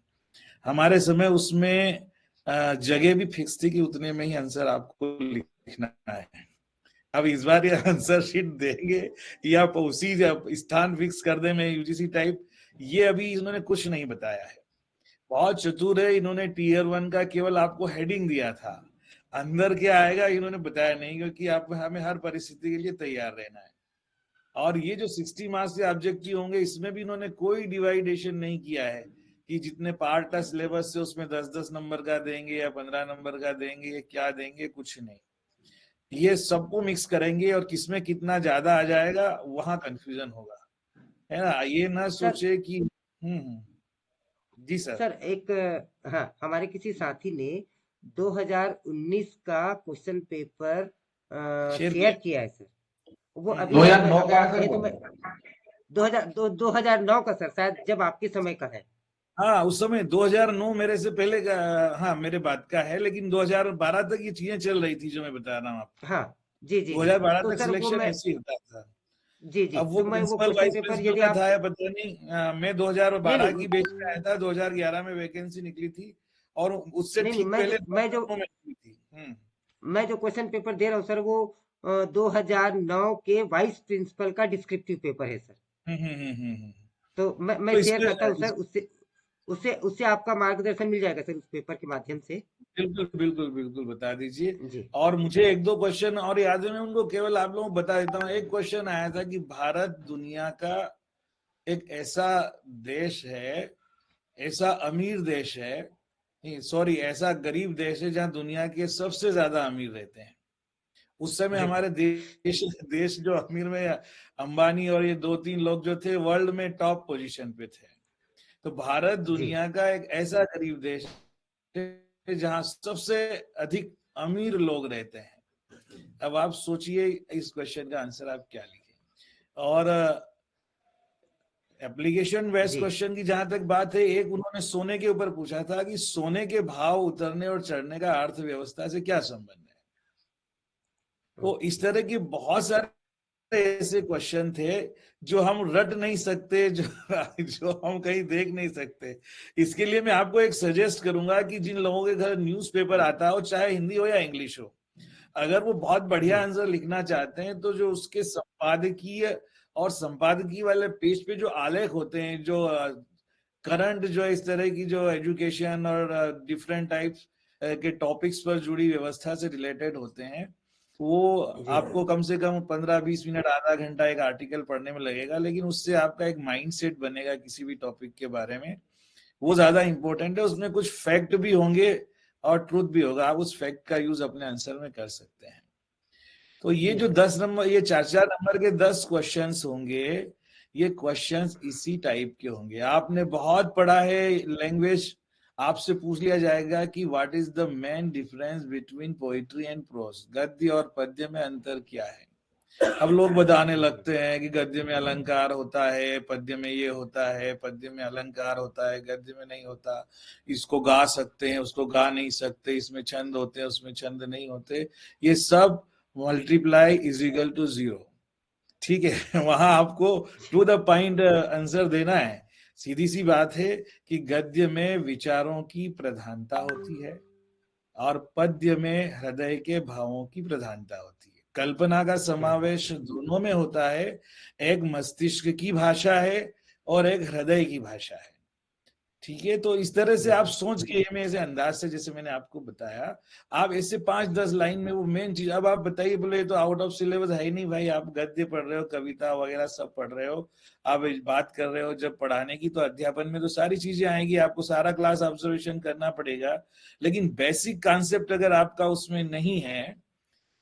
हमारे समय उसमें जगह भी फिक्स थी कि उतने में ही आंसर आपको लिखना है। अब इस बार ये आंसर शीट देंगे या उसी स्थान फिक्स कर दे में यूजीसी टाइप, ये अभी इन्होंने कुछ नहीं बताया है। बहुत चतुर है, इन्होंने टीयर 1 का केवल आपको हेडिंग दिया था, अंदर क्या आएगा इन्होंने बताया नहीं, क्योंकि आप हमें हर परिस्थिति के लिए तैयार रहना है। और ये जो 60 मार्क्स के ऑब्जेक्टिव होंगे, इसमें भी इन्होंने कोई डिवाइडेशन नहीं किया है कि जितने पार्ट है सिलेबस से उसमें 10-10 नंबर का देंगे या 15 नंबर का देंगे या क्या देंगे, कुछ नहीं। ये सबको मिक्स करेंगे और किसमें कितना ज्यादा आ जाएगा वहां कंफ्यूजन होगा, है ना। ये ना सोचे कि जी सर एक हमारे किसी साथी ने 2019 का क्वेश्चन पेपर शेयर किया है सर। वो अभी 2009 का है तो मैं 2009 का सर, शायद जब आपके समय का है। हाँ, उस समय 2009 मेरे से पहले का, हाँ मेरे बाद का है, लेकिन 2012 तक ये चीजें चल रही थी जो मैं बता रहा हूँ आपको। हाँ जी जी 2012 तो तक सर वो सिलेक्शन मैं ऐसे ही होता था। जी जी अब वो तो मैं वो principal question vice paper principal यदि का आप था या पता नहीं, मैं 2012 नहीं की बैच में आया था, 2011 में वैकेंसी निकली थी और उससे नहीं ठीक पहले मैं जो निकली थी। मैं जो क्वेश्चन पेपर दे रहा हूँ सर, वो 2009 के वाइस प्रिंसिपल का डिस्क्रिप्टिव पेपर है सर। तो मैं तो शेयर इसमें करता हूँ सर, उससे उससे उससे आपका मार्गदर्शन मिल जाएगा सर उस पेपर के माध्यम से। बिल्कुल बिल्कुल बिल्कुल बता दीजिए। जी और मुझे 1-2 क्वेश्चन और याद है, मैं उनको केवल आप लोगों को बता देता हूँ। एक क्वेश्चन आया था कि भारत दुनिया का एक ऐसा देश है, ऐसा अमीर देश है, सॉरी ऐसा गरीब देश है जहां दुनिया के सबसे ज्यादा अमीर रहते हैं। उस समय हमारे देश जो अमीर में अंबानी और ये 2-3 लोग जो थे वर्ल्ड में टॉप पोजीशन पे थे। तो भारत दुनिया का एक ऐसा गरीब देश है जहां सबसे अधिक अमीर लोग रहते हैं। अब आप सोचिए इस क्वेश्चन का आंसर आप क्या लिखें। और एप्लीकेशन बेस्ड क्वेश्चन की जहां तक बात है, एक उन्होंने सोने के ऊपर पूछा था कि सोने के भाव उतरने और चढ़ने का अर्थव्यवस्था से क्या संबंध है। तो इस तरह के बहुत सारे ऐसे क्वेश्चन थे जो हम रट नहीं सकते, जो हम कहीं देख नहीं सकते। इसके लिए मैं आपको एक सजेस्ट करूंगा कि जिन लोगों के घर न्यूज़पेपर आता हो, चाहे हिंदी हो या इंग्लिश हो, अगर वो बहुत बढ़िया आंसर लिखना चाहते हैं तो जो उसके संपादकीय वाले पेज पे जो आलेख होते हैं, जो करंट जो इस तरह की जो एजुकेशन और डिफरेंट टाइप्स के टॉपिक्स पर जुड़ी व्यवस्था से रिलेटेड होते हैं, वो आपको कम से कम 15-20 मिनट, आधा घंटा एक आर्टिकल पढ़ने में लगेगा, लेकिन उससे आपका एक माइंडसेट बनेगा किसी भी टॉपिक के बारे में। वो ज्यादा इंपॉर्टेंट है। उसमें कुछ फैक्ट भी होंगे और ट्रूथ भी होगा, आप उस फैक्ट का यूज अपने आंसर में कर सकते हैं। तो ये जो 10 नंबर, ये 4-4 नंबर के 10 क्वेश्चंस होंगे, ये क्वेश्चंस इसी टाइप के होंगे। आपने बहुत पढ़ा है लैंग्वेज, आपसे पूछ लिया जाएगा कि what is the main difference between poetry and prose, गद्य और पद्य में अंतर क्या है। अब लोग बताने लगते हैं कि गद्य में अलंकार होता है, पद्य में ये होता है, पद्य में अलंकार होता है, गद्य में नहीं होता, इसको गा सकते हैं, उसको गा नहीं सकते, इसमें छंद होते हैं, उसमें छंद नहीं होते। ये सब मल्टीप्लाई इज इक्वल टू 0। ठीक है, वहां आपको टू द पॉइंट आंसर देना है। सीधी सी बात है कि गद्य में विचारों की प्रधानता होती है और पद्य में हृदय के भावों की प्रधानता होती है। कल्पना का समावेश दोनों में होता है। एक मस्तिष्क की भाषा है और एक हृदय की भाषा है। ठीक है, तो इस तरह से आप सोच के में ऐसे अंदाज से, जैसे मैंने आपको बताया, आप ऐसे 5-10 लाइन में वो मेन चीज। अब आप बताइए, बोले तो आउट ऑफ सिलेबस है ही नहीं भाई, आप गद्य पढ़ रहे हो, कविता वगैरह सब पढ़ रहे हो, आप बात कर रहे हो जब पढ़ाने की, तो अध्यापन में तो सारी चीजें आएंगी, आपको सारा क्लास ऑब्जर्वेशन करना पड़ेगा। लेकिन बेसिक कॉन्सेप्ट अगर आपका उसमें नहीं है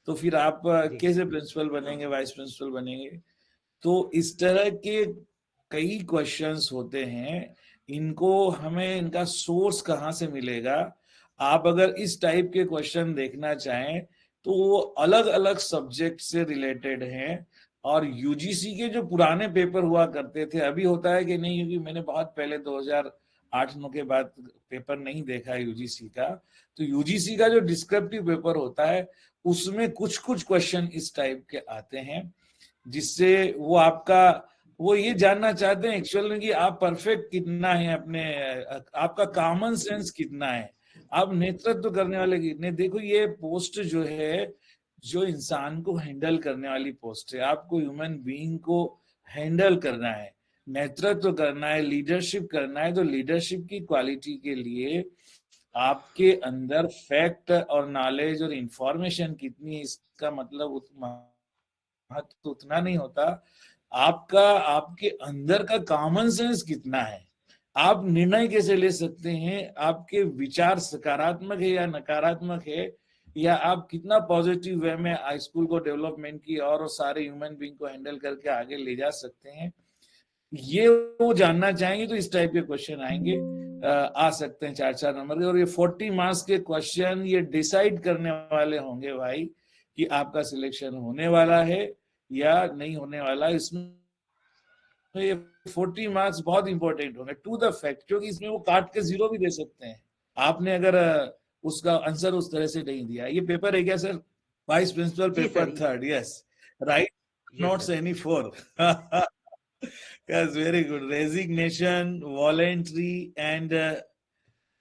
तो फिर आप कैसे प्रिंसिपल बनेंगे, वाइस प्रिंसिपल बनेंगे? तो इस तरह के कई क्वेश्चंस होते हैं, इनको हमें इनका सोर्स कहाँ से मिलेगा? आप अगर इस टाइप के क्वेश्चन देखना चाहें तो वो अलग अलग सब्जेक्ट से रिलेटेड हैं। और यूजीसी के जो पुराने पेपर हुआ करते थे, अभी होता है कि नहीं, क्योंकि मैंने बहुत पहले 2008-9 के बाद पेपर नहीं देखा यूजीसी का। तो यूजीसी का जो डिस्क्रिप्टिव पेपर होता है उसमें कुछ कुछ क्वेश्चन इस टाइप के आते हैं, जिससे वो आपका वो ये जानना चाहते हैं एक्चुअल में कि आप परफेक्ट कितना है, अपने आपका कॉमन सेंस कितना है, आप नेतृत्व करने वाले कितने। देखो ये पोस्ट जो है, जो इंसान को हैंडल करने वाली पोस्ट है, आपको ह्यूमन बीइंग को हैंडल करना है, नेतृत्व करना है, लीडरशिप करना है। तो लीडरशिप की क्वालिटी के लिए आपके अंदर फैक्ट और नॉलेज और इंफॉर्मेशन कितनी है, इसका मतलब महत्व उतना नहीं होता। आपका आपके अंदर का कॉमन सेंस कितना है, आप निर्णय कैसे ले सकते हैं, आपके विचार सकारात्मक है या नकारात्मक है, या आप कितना पॉजिटिव वे में स्कूल को डेवलपमेंट की और सारे ह्यूमन बीइंग को हैंडल करके आगे ले जा सकते हैं, ये वो जानना चाहेंगे। तो इस टाइप के क्वेश्चन आएंगे, आ सकते हैं 4-4 नंबर के। और ये 40 मार्क्स के क्वेश्चन ये डिसाइड करने वाले होंगे भाई कि आपका सिलेक्शन होने वाला है या नहीं होने वाला। इसमें ये 40 मार्क्स बहुत इंपॉर्टेंट होंगे टू द फैक्ट, क्योंकि इसमें वो काट के 0 भी दे सकते हैं आपने अगर उसका आंसर उस तरह से नहीं दिया। ये पेपर है क्या sir? Vice principal paper 3rd, yes, right, notes any 4। Yes, very good. Resignation, voluntary and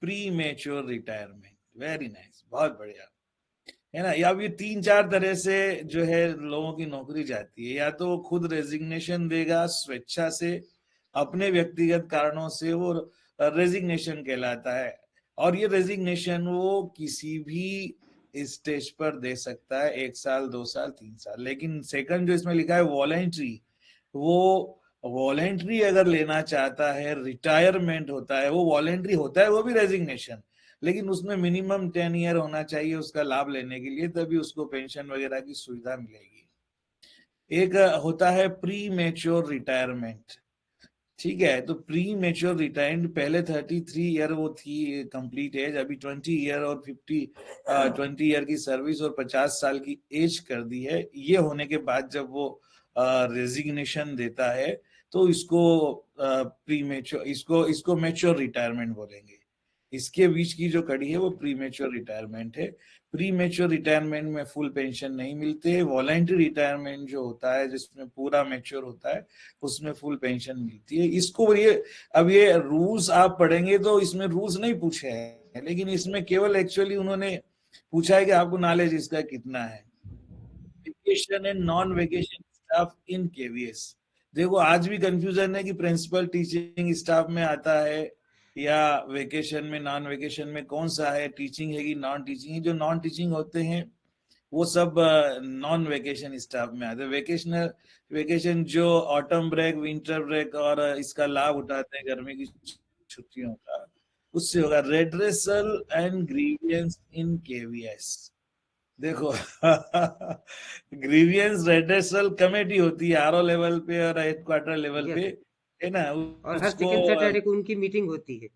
premature retirement. Very nice. बहुत बढ़िया है ना। या ये 3-4 तरह से जो है लोगों की नौकरी जाती है। या तो वो खुद रेजिग्नेशन देगा स्वेच्छा से, अपने व्यक्तिगत कारणों से, वो रेजिग्नेशन कहलाता है। और ये रेजिग्नेशन वो किसी भी स्टेज पर दे सकता है, 1 साल, 2 साल, 3 साल। लेकिन सेकंड जो इसमें लिखा है वॉलेंट्री, वो वॉलेंट्री अगर लेना चाहता है, रिटायरमेंट होता है, वो वॉलेंट्री होता है, वो भी रेजिग्नेशन, लेकिन उसमें मिनिमम 10 ईयर होना चाहिए उसका लाभ लेने के लिए, तभी उसको पेंशन वगैरह की सुविधा मिलेगी। एक होता है प्री मेच्योर रिटायरमेंट। ठीक है, तो प्री मेच्योर रिटायरमेंट पहले 33 ईयर वो थी कंप्लीट एज, अभी 20 ईयर और 20 ईयर की सर्विस और 50 साल की एज कर दी है। ये होने के बाद जब वो रेजिग्नेशन देता है तो इसको प्री मेच्योर, इसको मेच्योर रिटायरमेंट बोलेंगे। इसके बीच की जो कड़ी है वो प्री मेच्योर रिटायरमेंट है। प्री मेच्योर रिटायरमेंट में फुल पेंशन नहीं मिलते है। वॉलंटरी रिटायरमेंट जो होता है, जिसमें पूरा मेच्योर होता है, उसमें फुल पेंशन मिलती है। इसको ये रूल्स आप पढ़ेंगे तो इसमें रूल्स नहीं पूछे हैं, लेकिन इसमें केवल एक्चुअली उन्होंने पूछा है कि आपको नॉलेज इसका कितना है। Vacation and non vacation staff in KVS. देखो आज भी कंफ्यूजन है कि प्रिंसिपल टीचिंग स्टाफ में आता है या वेकेशन में, नॉन वेकेशन में कौन सा है, टीचिंग है कि नॉन टीचिंग है। जो नॉन टीचिंग होते हैं वो सब नॉन वेकेशन स्टाफ में आते हैं। वेकेशन जो ऑटम ब्रेक, विंटर ब्रेक और इसका लाभ उठाते हैं गर्मी की छुट्टियों का, उससे होगा। Redressal and grievance in KVS. देखो ग्रीवियंस रेड्रेसल कमेटी होती है आरओ लेवल पे और हेडक्वार्टर लेवल पे, है ना। और हर सेकंड सैटरडे को उनकी मीटिंग होती है।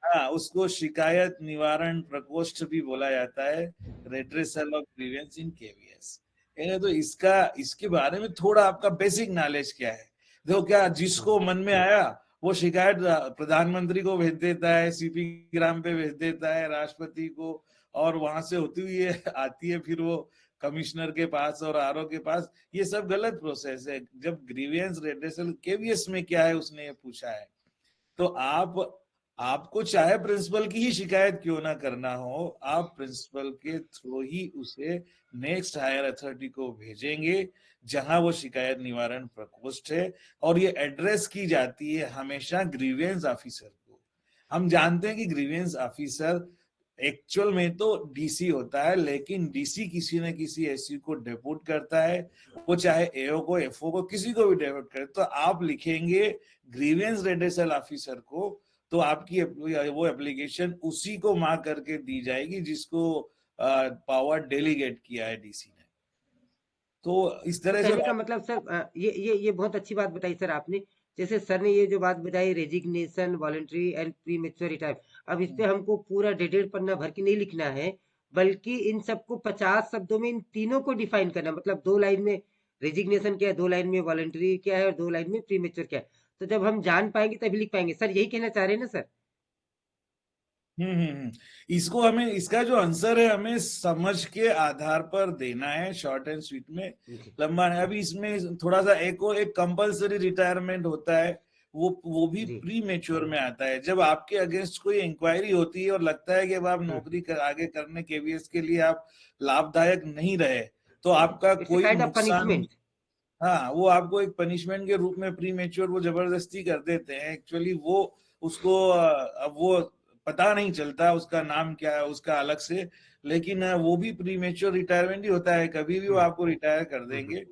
हाँ, उसको शिकायत निवारण प्रकोष्ठ भी बोला जाता है, redressal of grievance in KVS. तो इसके बारे में थोड़ा आपका बेसिक नॉलेज क्या है? देखो, क्या जिसको मन में आया वो शिकायत प्रधानमंत्री को भेज देता है, सीपी ग्राम पे भेज देता है, राष्ट्रपति को, और वहां से होती हुई आती है फिर वो कमिश्नर के पास और आरओ के पास। ये सब गलत प्रोसेस है। जब ग्रीवियंस रेड्रेसल केवीएस में क्या है उसने ये पूछा है, तो आपको चाहे प्रिंसिपल की ही शिकायत क्यों ना करना हो, आप प्रिंसिपल के थ्रू ही उसे नेक्स्ट हायर अथॉरिटी को भेजेंगे जहां वो शिकायत निवारण प्रकोष्ठ है, और ये एड्रेस की जाती है हमेशा ग्रीवियंस ऑफिसर को। हम जानते हैं कि ग्रीवियंस ऑफिसर एक्चुअल में तो डीसी होता है, लेकिन डीसी किसी न किसी एसयू को डेप्यूट करता है, वो चाहे एओ को, एफओ को, किसी को भी डेप्यूट करे। तो आप लिखेंगे ग्रीवियंस रेड्रेसल ऑफिसर को, तो आपकी वो एप्लीकेशन उसी को मार्क करके दी जाएगी जिसको पावर डेलीगेट किया है डीसी ने। तो इस तरह से कहने का मतलब सर, ये बहुत अच्छी बात बताई सर आपने। जैसे सर ने ये जो बात बताई, resignation, voluntary and premature retire, अब इस पे हमको पूरा 1.5 पन्ना भर के नहीं लिखना है, बल्कि इन सबको 50 शब्दों में इन तीनों को डिफाइन करना। मतलब 2 लाइन में रेजिग्नेशन क्या है, 2 लाइन में वॉलंटरी क्या है और 2 लाइन में प्रीमेच्योर क्या है। तो जब हम जान पाएंगे तभी लिख पाएंगे। सर यही कहना चाह रहे हैं ना सर? इसको हमें, इसका जो आंसर है हमें समझ के आधार पर देना है, शॉर्ट एंड स्वीट में, लंबा है। अभी इसमें थोड़ा सा एक कंपलसरी रिटायरमेंट होता है, वो भी प्री मेच्योर में आता है। जब आपके अगेंस्ट कोई इंक्वायरी होती है और लगता है कि अब आप नौकरी आगे करने केवीएस के लिए आप लाभदायक नहीं रहे, तो आपका कोई नुकसान, हाँ, वो आपको एक पनिशमेंट के रूप में प्री मेच्योर वो जबरदस्ती कर देते हैं। एक्चुअली वो उसको अब वो पता नहीं चलता उसका नाम क्या है उसका अलग से, लेकिन वो भी प्री मेच्योर रिटायरमेंट ही होता है। कभी भी वो आपको रिटायर कर देंगे,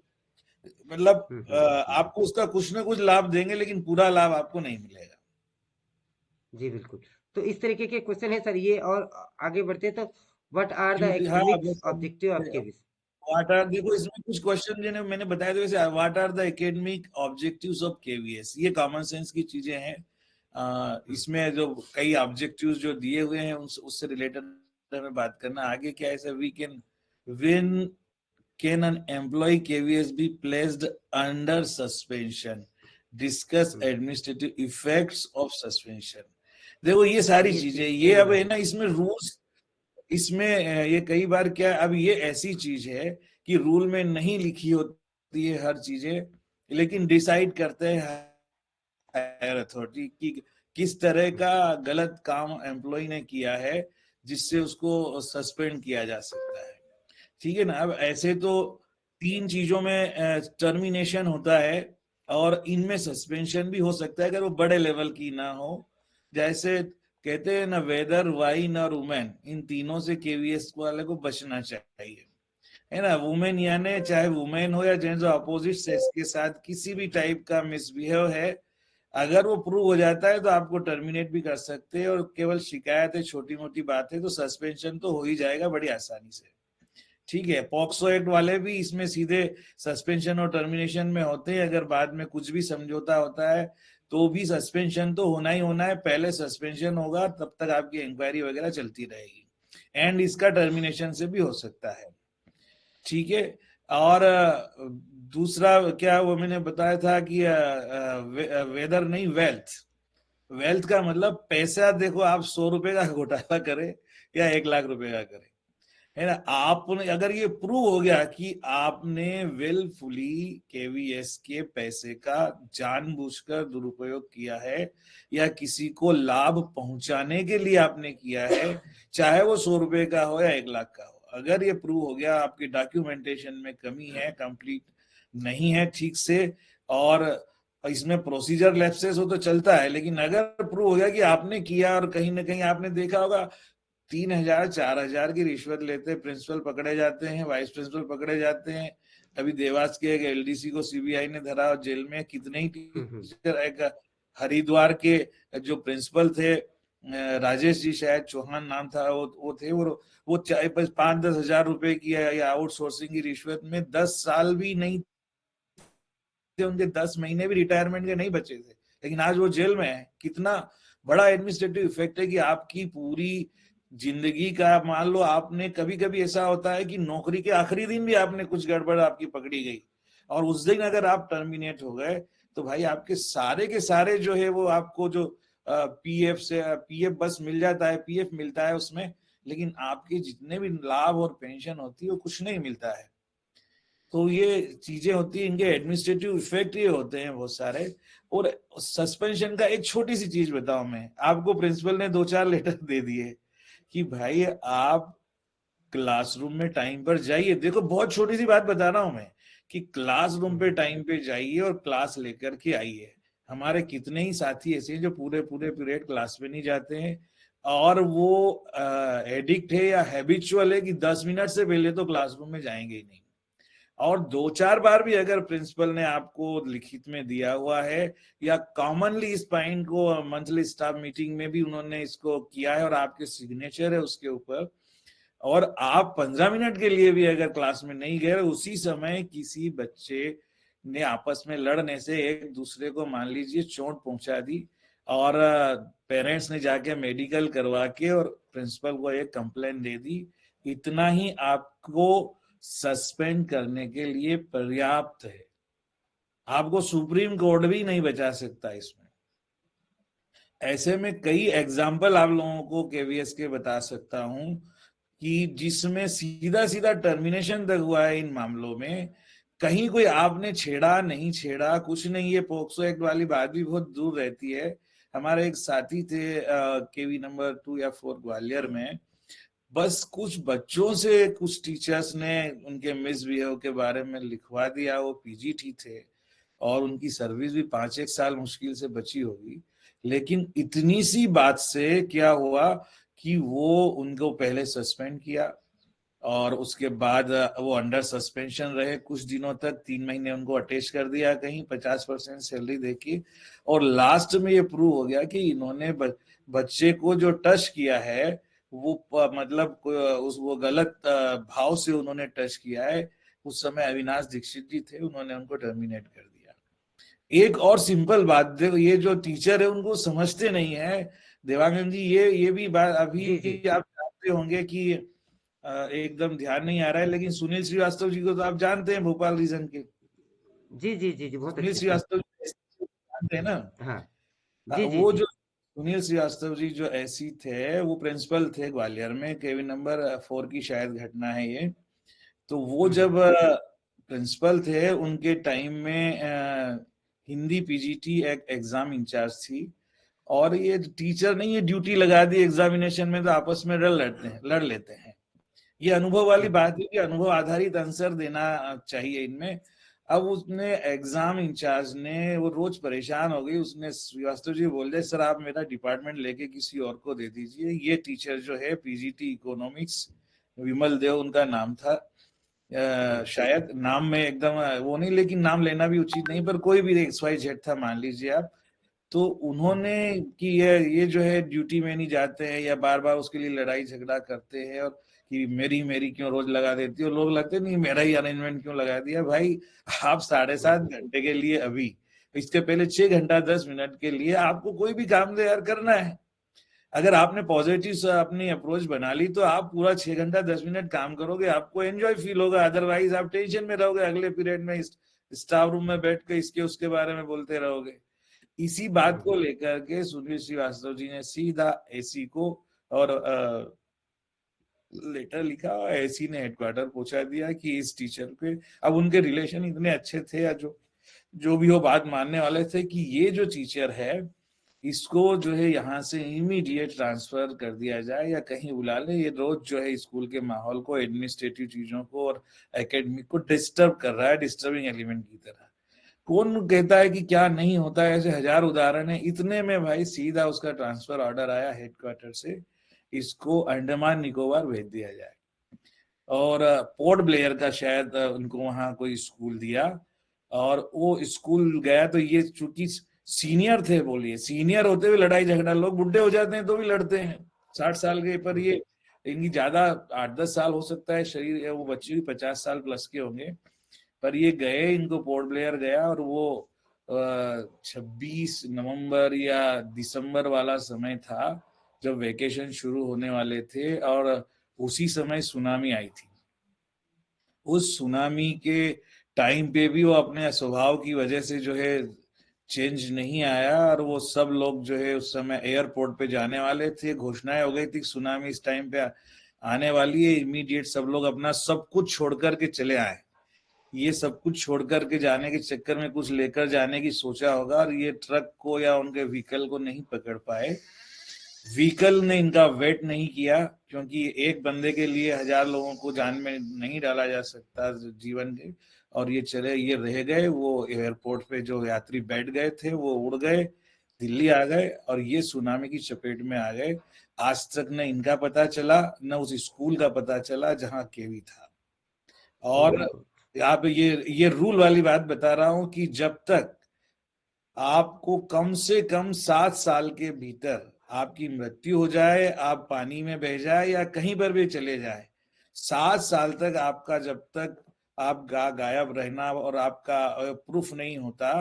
मतलब आपको उसका कुछ ना कुछ लाभ देंगे, लेकिन पूरा लाभ आपको नहीं मिलेगा। जी बिल्कुल। तो इस तरीके के क्वेश्चन है सर ये, और आगे बढ़ते तो what are the academic objective of KVS? What are, देखो इसमें कुछ क्वेश्चन जो मैंने बताया था वैसे, what are the academic objectives of KVS, ये कॉमन सेंस की चीजें हैं। इसमें जो कई ऑब्जेक्टिव्स जो दिए हुए हैं उससे रिलेटेड हमें बात करना। आगे क्या है sir? We can, when can an employee KVS be placed under suspension, discuss administrative effects of suspension. देखो ये सारी चीजें, ये अब है ना, इसमें रूल्स, इसमें ये कई बार क्या, अब ये ऐसी चीज है कि रूल में नहीं लिखी होती है हर चीजें, लेकिन डिसाइड करते हैं हायर अथॉरिटी की किस तरह का गलत काम एम्प्लॉय ने किया है जिससे उसको सस्पेंड किया जा सकता है। ठीक है ना? अब ऐसे तो 3 चीजों में टर्मिनेशन होता है, और इनमें सस्पेंशन भी हो सकता है अगर वो बड़े लेवल की ना हो। जैसे कहते हैं ना, वेदर, वाइन और वुमेन, इन तीनों से केवीएस वाले को बचना चाहिए, है ना। वुमेन यानी चाहे वुमेन हो या जेंट्स, अपोजिट सेक्स के साथ किसी भी टाइप का मिसबिहेव है, अगर वो प्रूव हो जाता है तो आपको टर्मिनेट भी कर सकते हैं। और केवल शिकायत है, छोटी मोटी बात है, तो सस्पेंशन तो हो ही जाएगा बड़ी आसानी से। ठीक है, पॉक्सो एक्ट वाले भी इसमें सीधे सस्पेंशन और टर्मिनेशन में होते हैं। अगर बाद में कुछ भी समझौता होता है तो भी सस्पेंशन तो होना ही होना है। पहले सस्पेंशन होगा, तब तक आपकी इंक्वायरी वगैरह चलती रहेगी, एंड इसका टर्मिनेशन से भी हो सकता है। ठीक है, और दूसरा क्या वो मैंने बताया था कि वेदर नहीं, वेल्थ का मतलब पैसा। देखो, आप 100 रुपए का घोटाला करें या 1 लाख रुपए का करें, है ना, आपने अगर ये प्रूव हो गया कि आपने विलफुली केवीएस के पैसे का जानबूझकर दुरुपयोग किया है या किसी को लाभ पहुंचाने के लिए आपने किया है, चाहे वो 100 रुपए का हो या 1 लाख का हो, अगर ये प्रूव हो गया, आपकी डॉक्यूमेंटेशन में कमी है, कंप्लीट नहीं है ठीक से, और इसमें प्रोसीजर लैप्सेस हो तो चलता है, लेकिन अगर प्रूव हो गया कि आपने किया, और कहीं ना कहीं आपने देखा होगा 3,000 4,000 की रिश्वत लेते प्रिंसिपल पकड़े जाते हैं, वाइस प्रिंसिपल पकड़े जाते हैं। अभी देवास के एक एलडीसी को सीबीआई ने धरा और जेल में। कितने ही टीचर, एक हरिद्वार के जो प्रिंसिपल थे, राजेश जी शायद चौहान नाम था, वो थे, वो 5-10 हजार रुपए की या आउटसोर्सिंग की रिश्वत में 10 साल भी नहीं थे उनके, 10 महीने भी रिटायरमेंट के नहीं बचे थे, लेकिन आज वो जेल में है। कितना बड़ा एडमिनिस्ट्रेटिव इफेक्ट है कि आपकी पूरी जिंदगी का, मान लो आपने कभी कभी ऐसा होता है कि नौकरी के आखिरी दिन भी आपने कुछ गड़बड़ आपकी पकड़ी गई और उस दिन अगर आप टर्मिनेट हो गए तो भाई आपके सारे के सारे जो है वो आपको जो पीएफ बस मिल जाता है, पीएफ मिलता है उसमें, लेकिन आपके जितने भी लाभ और पेंशन होती है वो कुछ नहीं मिलता है। तो ये चीजें होती है, इनके एडमिनिस्ट्रेटिव इफेक्ट ये होते हैं बहुत सारे। और सस्पेंशन का एक छोटी सी चीज बताऊं मैं आपको, प्रिंसिपल ने 2-4 लेटर दे दिए कि भाई आप क्लासरूम में टाइम पर जाइए। देखो बहुत छोटी सी बात बता रहा हूं मैं कि क्लासरूम पे टाइम पे जाइए और क्लास लेकर के आइए। हमारे कितने ही साथी ऐसे हैं जो पूरे पूरे पीरियड क्लास में नहीं जाते हैं और वो एडिक्ट है या हैबिचुअल है कि 10 मिनट से पहले तो क्लासरूम में जाएंगे ही नहीं। और 2-4 बार भी अगर प्रिंसिपल ने आपको लिखित में दिया हुआ है या कॉमनली इस पॉइंट को मंथली स्टाफ मीटिंग में भी उन्होंने इसको किया है और आपके सिग्नेचर है उसके ऊपर, और आप 15 मिनट के लिए भी अगर क्लास में नहीं गए, उसी समय किसी बच्चे ने आपस में लड़ने से एक दूसरे को मान लीजिए चोट पहुंचा दी और पेरेंट्स ने जाके मेडिकल करवा के और प्रिंसिपल को एक कंप्लेंट दे दी, इतना ही आपको सस्पेंड करने के लिए पर्याप्त है। आपको सुप्रीम कोर्ट भी नहीं बचा सकता इसमें। ऐसे में कई एग्जाम्पल आप लोगों को केवीएस के बता सकता हूं कि जिसमें सीधा सीधा टर्मिनेशन तक हुआ है इन मामलों में। कहीं कोई आपने छेड़ा नहीं छेड़ा कुछ नहीं, ये पोक्सो एक्ट वाली बात भी बहुत दूर रहती है। हमारे एक साथी थे केवी नंबर 2 या 4 ग्वालियर में, बस कुछ बच्चों से कुछ टीचर्स ने उनके मिसबिहेव के बारे में लिखवा दिया। वो पीजीटी थे और उनकी सर्विस भी 5-1 साल मुश्किल से बची होगी, लेकिन इतनी सी बात से क्या हुआ कि वो उनको पहले सस्पेंड किया और उसके बाद वो अंडर सस्पेंशन रहे कुछ दिनों तक, 3 महीने उनको अटैच कर दिया कहीं 50% सैलरी देके, और लास्ट में ये प्रूव हो गया कि इन्होंने बच्चे को जो टच किया है वो मतलब वो गलत भाव से उन्होंने टच किया है। उस समय अविनाश दीक्षित जी थे, उन्होंने उनको टर्मिनेट कर दिया। एक और सिंपल बात देखो, ये जो टीचर है उनको समझते नहीं है देवांगन जी, ये भी बात अभी आप जानते होंगे कि एकदम ध्यान नहीं आ रहा है, लेकिन सुनील श्रीवास्तव जी को तो आप जानते हैं, भोपाल रीजन के। जी जी जी जी, बहुत सुनील अच्छे से। श्रीवास्तव जी जानते हैं ना? हाँ जी जी वो जी। जो सुनील श्रीवास्तव जी जो ऐसी थे, वो प्रिंसिपल थे ग्वालियर में, केविन नंबर 4 की शायद घटना है ये। तो वो जब प्रिंसिपल थे उनके टाइम में हिंदी पीजीटी एक एग्जाम इंचार्ज थी, और ये टीचर नहीं, ये ड्यूटी लगा दी एग्जामिनेशन में तो आपस में लड़ लेते हैं। ये अनुभव वाली बात है कि अनुभव आधारित आंसर देना चाहिए इनमें। अब उसने एग्जाम इंचार्ज ने, वो रोज परेशान हो गई, उसने श्रीवास्तव जी बोल दे सर आप मेरा डिपार्टमेंट लेके किसी और को दे दीजिए। ये टीचर जो है पीजीटी इकोनॉमिक्स, विमल देव उनका नाम था, शायद नाम में एकदम वो नहीं, लेकिन नाम लेना भी उचित नहीं, पर कोई भी XYZ था मान लीजिए आप। तो उन्होंने कि ये जो है ड्यूटी में नहीं जाते हैं या बार बार उसके लिए लड़ाई झगड़ा करते हैं, और कि मेरी क्यों रोज लगा देती है, लोग लगते नहीं मेरा ही अरेंजमेंट क्यों लगा दिया। भाई आप 7.5 घंटे के लिए, अभी इसके पहले 6 घंटा 10 मिनट के लिए आपको कोई भी काम यार करना है, अगर आपने पॉजिटिव अपनी अप्रोच बना ली तो आप पूरा 6 घंटा 10 मिनट काम करोगे, आपको एंजॉय फील होगा। अदरवाइज आप टेंशन में रहोगे, अगले पीरियड में स्टाफ रूम में बैठ के इसके उसके बारे में बोलते रहोगे। इसी बात को लेकर के सुनील श्रीवास्तव जी ने सीधा एसी को और लेटर लिखा, एसी ने हेडक्वार्टर पहुंचा दिया कि इस टीचर पे, अब उनके रिलेशन इतने अच्छे थे या जो भी वो बात मानने वाले थे कि ये जो टीचर है इसको जो है यहाँ से इमीडिएट ट्रांसफर कर दिया जाए या कहीं बुला ले, ये रोज जो है स्कूल के माहौल को, एडमिनिस्ट्रेटिव चीजों को और एकेडमिक को डिस्टर्ब कर रहा है, डिस्टर्बिंग एलिमेंट की तरह। कौन कहता है कि क्या नहीं होता है, ऐसे हजार उदाहरण है। इतने में भाई सीधा उसका ट्रांसफर ऑर्डर आया हेडक्वार्टर से, इसको अंडमान निकोबार भेज दिया जाए, और पोर्ट ब्लेयर का शायद उनको वहां कोई स्कूल दिया, और वो स्कूल गया तो ये चूंकि सीनियर थे, बोलिए सीनियर होते हुए लड़ाई झगड़ा, लोग बुढ़े हो जाते हैं तो भी लड़ते हैं 60 साल के, पर ये इनकी ज्यादा 8-10 साल हो सकता है शरीर, वो बच्चे भी 50 साल प्लस के होंगे, पर ये गए, इनको पोर्ट ब्लेयर गया, और वो 26 नवंबर या दिसंबर वाला समय था जब वेकेशन शुरू होने वाले थे और उसी समय सुनामी आई थी। उस सुनामी के टाइम पे भी वो अपने स्वभाव की वजह से जो है चेंज नहीं आया, और वो सब लोग जो है उस समय एयरपोर्ट पे जाने वाले थे, घोषणाएं हो गई थी सुनामी इस टाइम पे आने वाली है, इमीडिएट सब लोग अपना सब कुछ छोड़ करके चले आए। ये सब कुछ छोड़ करके जाने के चक्कर में कुछ लेकर जाने की सोचा होगा, और ये ट्रक को या उनके व्हीकल को नहीं पकड़ पाए। व्हीकल ने इनका वेट नहीं किया, क्योंकि एक बंदे के लिए 1000 लोगों को जान में नहीं डाला जा सकता जीवन के, और ये रह गए। वो एयरपोर्ट पे जो यात्री बैठ गए थे वो उड़ गए, दिल्ली आ गए, और ये सुनामी की चपेट में आ गए। आज तक न इनका पता चला, न उस स्कूल का पता चला जहां केवी था। और यहाँ पे ये रूल वाली बात बता रहा हूं कि जब तक आपको कम से कम 7 साल के भीतर आपकी मृत्यु हो जाए, आप पानी में बह जाए या कहीं पर भी चले जाए, 7 साल तक आपका, जब तक आप गायब रहना और आपका प्रूफ नहीं होता,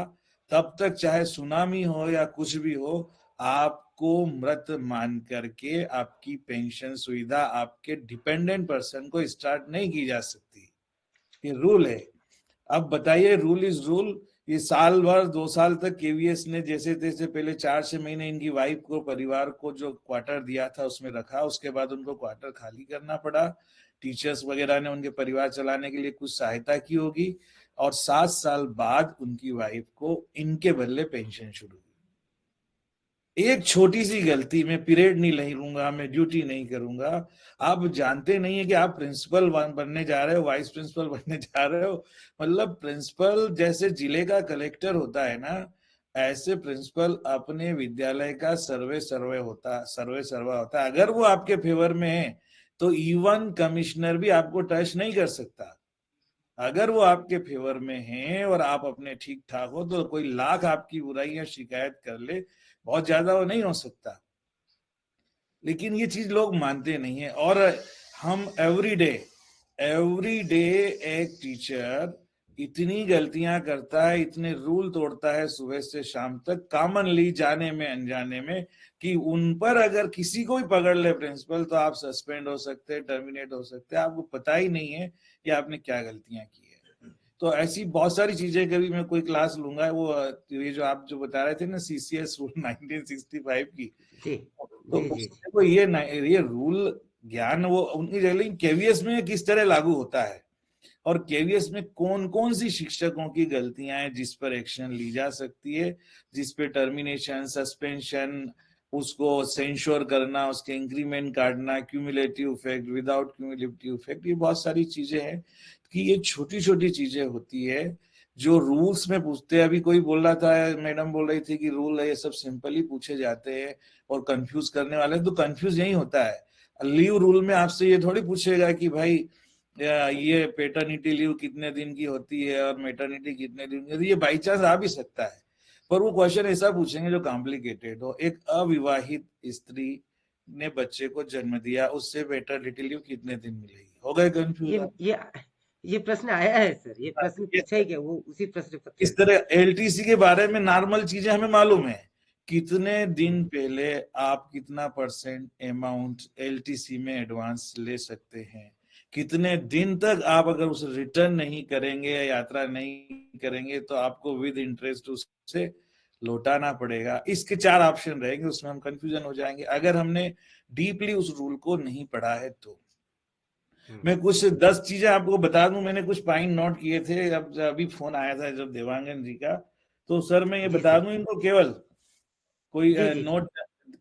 तब तक चाहे सुनामी हो या कुछ भी हो, आपको मृत मान करके आपकी पेंशन सुविधा आपके डिपेंडेंट पर्सन को स्टार्ट नहीं की जा सकती। ये रूल है। अब बताइए, रूल इज रूल। ये साल भर 2 साल तक केवीएस ने जैसे तैसे पहले 4-6 महीने इनकी वाइफ को, परिवार को जो क्वार्टर दिया था उसमें रखा, उसके बाद उनको क्वार्टर खाली करना पड़ा। टीचर्स वगैरह ने उनके परिवार चलाने के लिए कुछ सहायता की होगी, और 7 साल बाद उनकी वाइफ को इनके बदले पेंशन शुरू हुई। एक छोटी सी गलती में पीरियड नहीं लूंगा, मैं ड्यूटी नहीं करूंगा। आप जानते नहीं है कि आप प्रिंसिपल बनने जा रहे हो, वाइस प्रिंसिपल बनने जा रहे हो। मतलब प्रिंसिपल जैसे जिले का कलेक्टर होता है ना, ऐसे प्रिंसिपल अपने विद्यालय का सर्वे होता है। अगर वो आपके फेवर में है तो इवन कमिश्नर भी आपको टच नहीं कर सकता। अगर वो आपके फेवर में है और आप अपने ठीक ठाक हो, तो कोई लाख आपकी बुराई या शिकायत कर ले, बहुत ज्यादा वो नहीं हो सकता। लेकिन ये चीज लोग मानते नहीं है। और हम एवरी डे एक टीचर इतनी गलतियां करता है, इतने रूल तोड़ता है सुबह से शाम तक, कॉमनली जाने में अनजाने में, कि उन पर अगर किसी को भी पकड़ ले प्रिंसिपल, तो आप सस्पेंड हो सकते हैं, टर्मिनेट हो सकते हैं। आपको पता ही नहीं है कि आपने क्या गलतियां की है। तो ऐसी बहुत सारी चीजें, कभी मैं कोई क्लास लूंगा, वो ये जो आप जो बता रहे थे ना, सीसीएस रूल 1965 की, तो देखो ये रूल ज्ञान वो उनकी जगह, केवीएस में किस तरह लागू होता है, और केवीएस में कौन कौन सी शिक्षकों की गलतियां हैं जिस पर एक्शन ली जा सकती है, जिस पे टर्मिनेशन, सस्पेंशन, उसको सेंश्योर करना, उसके इंक्रीमेंट काटना, cumulative effect, without cumulative effect, ये बहुत सारी चीजें हैं कि ये छोटी छोटी चीजें होती है जो रूल्स में पूछते हैं। अभी कोई बोल रहा था, मैडम बोल रही थी कि रूल है, ये सब सिंपल ही पूछे जाते हैं और कंफ्यूज करने वाले। तो कंफ्यूज यही होता है। लीव रूल में आपसे ये थोड़ी पूछेगा कि भाई ये पेटर्निटी लीव कितने दिन की होती है और मैटरनिटी कितने दिन की, ये बाई चांस आ भी सकता है, पर वो क्वेश्चन ऐसा पूछेंगे जो कॉम्प्लिकेटेड हो। एक अविवाहित स्त्री ने बच्चे को जन्म दिया, उससे पेटर्निटी लीव कितने दिन मिलेगी, हो गए कंफ्यूज। ये प्रश्न आया है सर, ये प्रश्न पूछा ही क्या, वो उसी प्रश्न पत्र। इस तरह एलटीसी के बारे में नॉर्मल चीजें हमें मालूम है, कितने दिन पहले आप कितना % अमाउंट एलटीसी में एडवांस ले सकते हैं, कितने दिन तक आप अगर उसे रिटर्न नहीं करेंगे या यात्रा नहीं करेंगे तो आपको विद इंटरेस्ट उससे लौटाना पड़ेगा। इसके 4 ऑप्शन रहेंगे, उसमें हम कंफ्यूजन हो जाएंगे अगर हमने डीपली उस रूल को नहीं पढ़ा है तो। मैं कुछ 10 चीजें आपको बता दूं, मैंने कुछ पॉइंट नोट किए थे, अब अभी फोन आया था जब देवांगन जी का, तो सर मैं ये बता दूं इनको, केवल कोई नोट,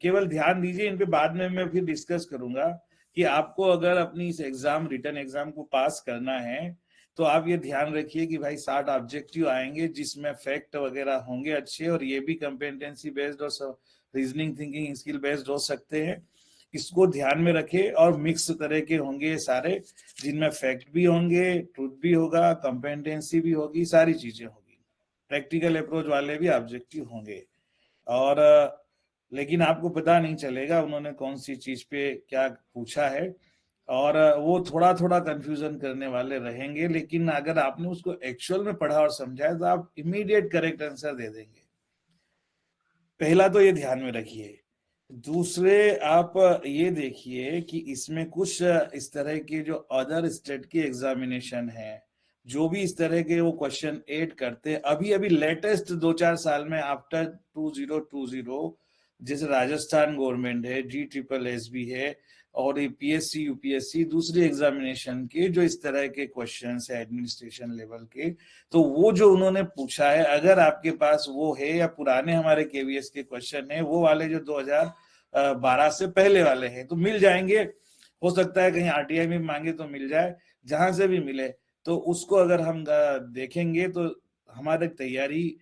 केवल ध्यान दीजिए इन पे, बाद में मैं फिर डिस्कस करूंगा कि आपको अगर अपनी इस एग्जाम, रिटर्न एग्जाम को पास करना है तो आप ये ध्यान रखिए कि भाई 60 ऑब्जेक्टिव आएंगे जिसमें फैक्ट वगैरह होंगे अच्छे, और ये भी कंपेटेंसी बेस्ड और रीजनिंग थिंकिंग स्किल बेस्ड हो सकते हैं। इसको ध्यान में रखे, और मिक्स तरह के होंगे सारे, जिनमें फैक्ट भी होंगे, ट्रूथ भी होगा, कंपेटेंसी भी होगी, सारी चीजें होगी, प्रैक्टिकल अप्रोच वाले भी ऑब्जेक्टिव होंगे। और लेकिन आपको पता नहीं चलेगा उन्होंने कौन सी चीज पे क्या पूछा है, और वो थोड़ा थोड़ा कंफ्यूजन करने वाले रहेंगे, लेकिन अगर आपने उसको एक्चुअल में पढ़ा और समझा है तो आप इमीडिएट करेक्ट आंसर दे देंगे। पहला तो ये ध्यान में रखिए। दूसरे आप ये देखिए कि इसमें कुछ इस तरह के जो अदर स्टेट की एग्जामिनेशन है, जो भी इस तरह के वो क्वेश्चन ऐड करते हैं, अभी अभी लेटेस्ट 2-4 साल में आफ्टर 2020, जैसे राजस्थान गवर्नमेंट है, GSSS भी है, और ये PSC UPSC दूसरी एग्जामिनेशन के जो इस तरह के क्वेश्चंस है एडमिनिस्ट्रेशन लेवल के, तो वो जो उन्होंने पूछा है, अगर आपके पास वो है या पुराने हमारे KVS के क्वेश्चन है, वो वाले जो 2012 से पहले वाले हैं, तो मिल जाएंगे। हो सकता है कहीं RTI में मांगे तो मिल जाए, जहां से भी मिले तो उसको अगर हम देखेंगे तो हमारी तैयारी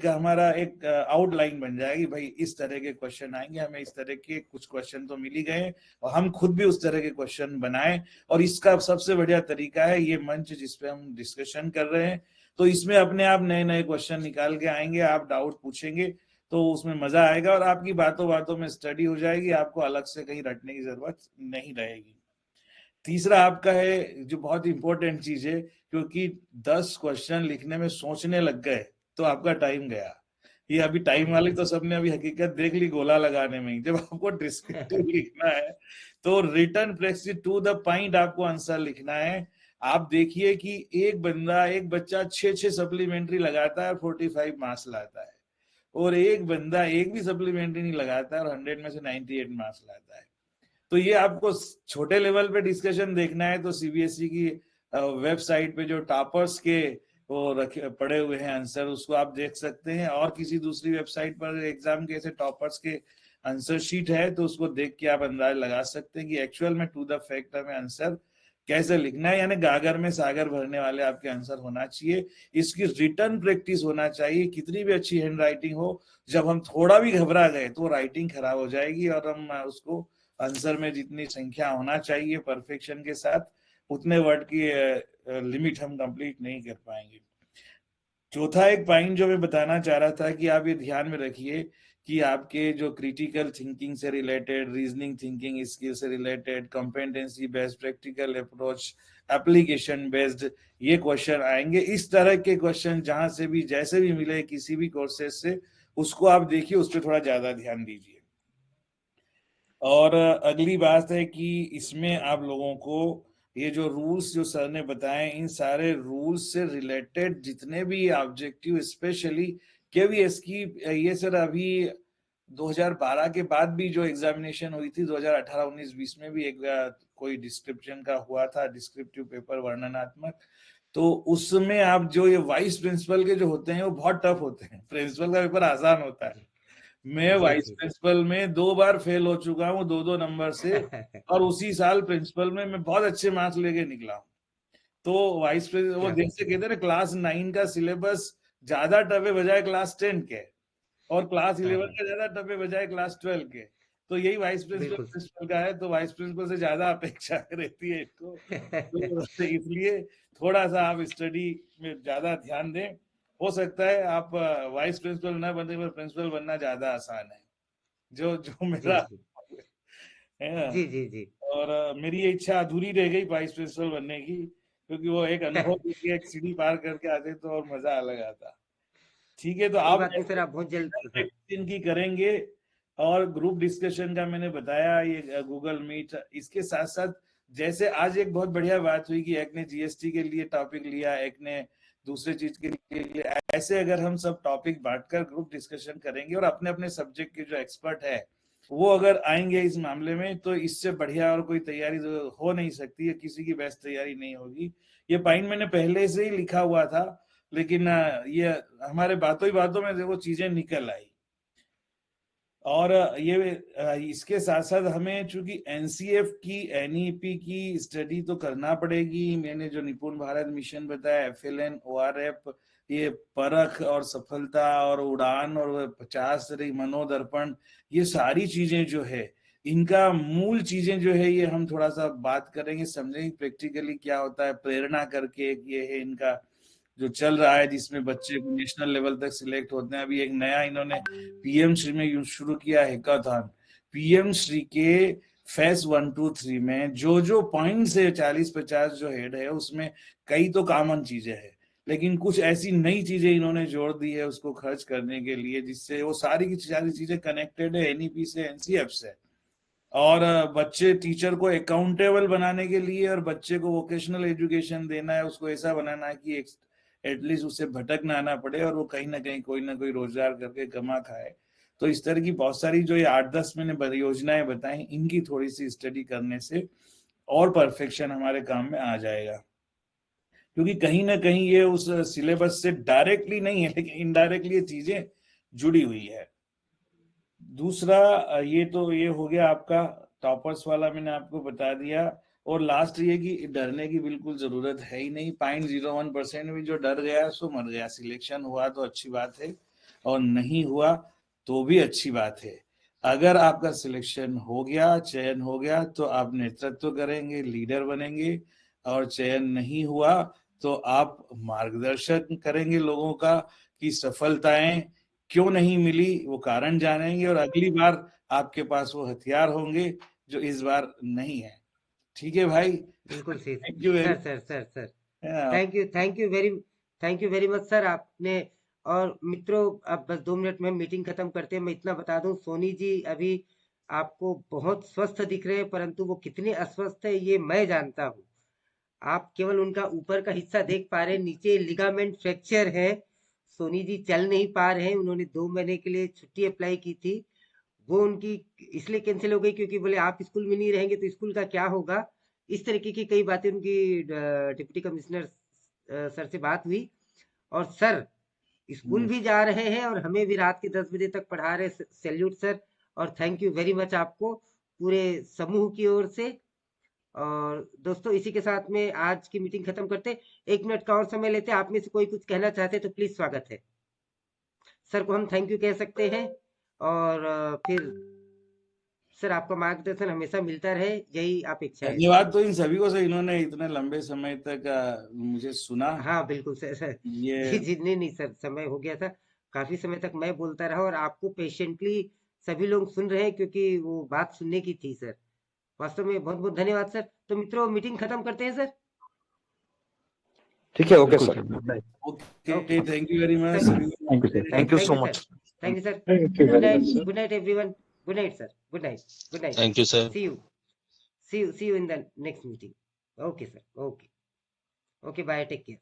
हमारा एक आउटलाइन बन जाएगी, भाई इस तरह के क्वेश्चन आएंगे, हमें इस तरह के कुछ क्वेश्चन तो मिल ही गए और हम खुद भी उस तरह के क्वेश्चन बनाएं। और इसका सबसे बढ़िया तरीका है ये मंच जिसपे हम डिस्कशन कर रहे हैं, तो इसमें अपने आप नए नए क्वेश्चन निकाल के आएंगे, आप डाउट पूछेंगे तो उसमें मजा आएगा और आपकी बातों बातों में स्टडी हो जाएगी, आपको अलग से कहीं रटने की जरूरत नहीं रहेगी। तीसरा आपका है जो बहुत इंपॉर्टेंट चीज है, क्योंकि 10 क्वेश्चन लिखने में सोचने लग गए तो आपका टाइम गया। ये अभी टाइम वाली तो सबने अभी हकीकत देख ली गोला लगाने में ही। जब आपको डिस्क्रिप्टिव लिखना है तो written practice to the point आपको आंसर लिखना है। आप देखिए कि एक बच्चा 6 सप्लीमेंट्री लगाता है और 45 मार्क्स लाता है, और एक बंदा एक भी सप्लीमेंट्री नहीं लगाता है और 100 में से 98 मार्क्स लाता है। तो ये आपको छोटे लेवल पे डिस्कशन देखना है तो CBSE की वेबसाइट पे जो टॉपर्स के वो रखे पड़े हुए हैं आंसर, उसको आप देख सकते हैं, और किसी दूसरी वेबसाइट पर एग्जाम के ऐसे टॉपर्स के आंसर शीट है तो उसको देख के आप अंदाज लगा सकते हैं कि एक्चुअल में टू द फैक्ट हमें आंसर कैसे लिखना है, यानी गागर में सागर भरने वाले आपके आंसर होना चाहिए। इसकी रिटर्न प्रैक्टिस होना चाहिए, कितनी भी अच्छी हैंड राइटिंग हो, जब हम थोड़ा भी घबरा गए तो राइटिंग खराब हो जाएगी और हम उसको आंसर में जितनी संख्या होना चाहिए परफेक्शन के साथ, उतने वर्ड की लिमिट हम कंप्लीट नहीं कर पाएंगे। चौथा एक पॉइंट जो मैं बताना चाह रहा था कि आप ये ध्यान में रखिए कि आपके जो क्रिटिकल थिंकिंग से रिलेटेड, रीजनिंग थिंकिंग स्किल से related, competency based, practical approach, application based ये क्वेश्चन आएंगे। इस तरह के क्वेश्चन जहां से भी जैसे भी मिले किसी भी कोर्सेज से, उसको आप देखिए, उस पर थोड़ा ज्यादा ध्यान दीजिए। और अगली बात है कि इसमें आप लोगों को ये जो रूल्स जो सर ने बताए, इन सारे रूल्स से रिलेटेड जितने भी ऑब्जेक्टिव, स्पेशली KVS की, ये सर अभी 2012 के बाद भी जो एग्जामिनेशन हुई थी 2018, 19, 20 में भी एक कोई डिस्क्रिप्शन का हुआ था, डिस्क्रिप्टिव पेपर वर्णनात्मक, तो उसमें आप जो ये वाइस प्रिंसिपल के जो होते हैं वो बहुत टफ होते हैं। प्रिंसिपल का पेपर आसान होता है। मैं वाइस प्रिंसिपल में 2 बार फेल हो चुका हूँ 2-2 नंबर से, और उसी साल प्रिंसिपल में मैं बहुत अच्छे मार्क्स लेके निकला हूँ। तो वाइस प्रिंसिपल वो जैसे कहते हैं ना, क्लास 9 का सिलेबस ज्यादा टफ है बजाय क्लास 10 के, और क्लास 11 का ज्यादा टफ है बजाय क्लास 12 के। तो यही वाइस प्रिंसिपल का है, तो वाइस प्रिंसिपल से ज्यादा अपेक्षा रहती है इसको। तो इसलिए थोड़ा सा आप स्टडी में ज्यादा ध्यान दें। हो सकता है आप वाइस प्रिंसिपल ना बने पर प्रिंसिपल बनना ज्यादा आसान है, जो मेरा है ना। जी। और मेरी ये इच्छा अधूरी रह गई वाइस प्रिंसिपल बनने की, क्योंकि वो एक अनुभव एक सीढ़ी पार करके आते तो और मजा अलग आता। ठीक है, तो आप सर आप बहुत जल्द इनकी करेंगे, और ग्रुप डिस्कशन का मैंने बताया ये गूगल मीट। इसके साथ साथ जैसे आज एक बहुत बढ़िया बात हुई कि एक ने GST के लिए टॉपिक लिया, एक ने दूसरे चीज के लिए, ऐसे अगर हम सब टॉपिक बांटकर ग्रुप डिस्कशन करेंगे और अपने अपने सब्जेक्ट के जो एक्सपर्ट है वो अगर आएंगे इस मामले में, तो इससे बढ़िया और कोई तैयारी तो हो नहीं सकती है, किसी की बेस्ट तैयारी नहीं होगी। ये पॉइंट मैंने पहले से ही लिखा हुआ था, लेकिन ये हमारे बातों ही बातों में वो चीजें निकल आई। और ये इसके साथ साथ हमें चूंकि NCF की, NEP की स्टडी तो करना पड़ेगी। मैंने जो निपुण भारत मिशन बताया, FLN, ORF, ये परख और सफलता और उड़ान और 50 मनोदर्पण, ये सारी चीजें जो है, इनका मूल चीजें जो है ये हम थोड़ा सा बात करेंगे, समझेंगे प्रैक्टिकली क्या होता है। प्रेरणा करके ये है इनका जो चल रहा है, जिसमें बच्चे नेशनल लेवल तक सिलेक्ट होते हैं। अभी एक नया इन्होंने PM श्री में शुरू किया हैकाथॉन। PM श्री के फेज 1, 2, 3 में जो पॉइंट्स है 40-50 जो हेड है, उसमें कई तो कॉमन चीजें हैं, लेकिन कुछ ऐसी नई चीजें इन्होंने जोड़ दी है उसको खर्च करने के लिए, जिससे वो सारी की सारी चीजें कनेक्टेड है एनईपी से, एनसीएफ से। और बच्चे टीचर को अकाउंटेबल बनाने के लिए और बच्चे को वोकेशनल एजुकेशन देना है, उसको ऐसा बनाना है कि एटलीस्ट उसे भटक ना आना पड़े और वो कहीं ना कहीं कोई ना कोई रोजगार करके कमा खाए। तो इस तरह की बहुत सारी जो ये 8-10 मैंने योजनाएं बताई, इनकी थोड़ी सी स्टडी करने से और परफेक्शन हमारे काम में आ जाएगा, क्योंकि कहीं ना कहीं ये उस सिलेबस से डायरेक्टली नहीं है लेकिन इनडायरेक्टली ये चीजें जुड़ी हुई है। दूसरा ये तो ये हो गया आपका टॉपर्स वाला, मैंने आपको बता दिया। और लास्ट ये कि डरने की बिल्कुल जरूरत है ही नहीं। 0.01% भी जो डर गया सो मर गया। सिलेक्शन हुआ तो अच्छी बात है और नहीं हुआ तो भी अच्छी बात है। अगर आपका सिलेक्शन हो गया, चयन हो गया, तो आप नेतृत्व करेंगे, लीडर बनेंगे। और चयन नहीं हुआ तो आप मार्गदर्शन करेंगे लोगों का कि सफलताएं क्यों नहीं मिली, वो कारण जानेंगे और अगली बार आपके पास वो हथियार होंगे जो इस बार नहीं है। ठीक है भाई? बिल्कुल सही thank you sir. Very sir thank you very much sir आपने। और मित्रों, अब बस 2 मिनट में मीटिंग खत्म करते हैं। मैं इतना बता दूं, सोनी जी अभी आपको बहुत स्वस्थ दिख रहे हैं, परंतु वो कितने अस्वस्थ है ये मैं जानता हूँ। आप केवल उनका ऊपर का हिस्सा देख पा रहे हैं, नीचे लिगामेंट फ्रैक्चर है। सोनी जी चल नहीं पा रहे हैं। उन्होंने 2 महीने के लिए छुट्टी अप्लाई की थी, वो उनकी इसलिए कैंसिल हो गई क्योंकि बोले आप स्कूल में नहीं रहेंगे तो स्कूल का क्या होगा। इस तरीके की कई बातें उनकी डिप्टी कमिश्नर सर से बात हुई। और सर स्कूल भी जा रहे हैं और हमें भी रात के 10 बजे तक पढ़ा रहे। सैल्यूट सर, और थैंक यू वेरी मच आपको पूरे समूह की ओर से। और दोस्तों, इसी के साथ में आज की मीटिंग खत्म करते। 1 मिनट का और समय लेते। आप में से कोई कुछ कहना चाहते हैं तो प्लीज स्वागत है। सर को हम थैंक यू कह सकते हैं। और फिर सर आपका मार्गदर्शन हमेशा मिलता रहे, यही आप इच्छा है। धन्यवाद तो इन सभी को सर, इन्होंने इतने लंबे समय तक मुझे सुना। हाँ बिल्कुल सर ये जी नहीं सर, समय हो गया था। काफी समय तक मैं बोलता रहा और आपको पेशेंटली सभी लोग सुन रहे हैं, क्योंकि वो बात सुनने की थी सर। वास्तव में बहुत बहुत धन्यवाद सर। तो मित्रों, मीटिंग खत्म करते हैं सर। ठीक है, ओके बिल्कुल sir. Sir, good night. Okay, thank you very much. Thank you sir. Thank you so much. Thank you sir. Thank you good very night, much sir. Good night everyone. Good night sir, good night, good night. Thank you, sir. See you in the next meeting. Okay sir, okay, bye, take care.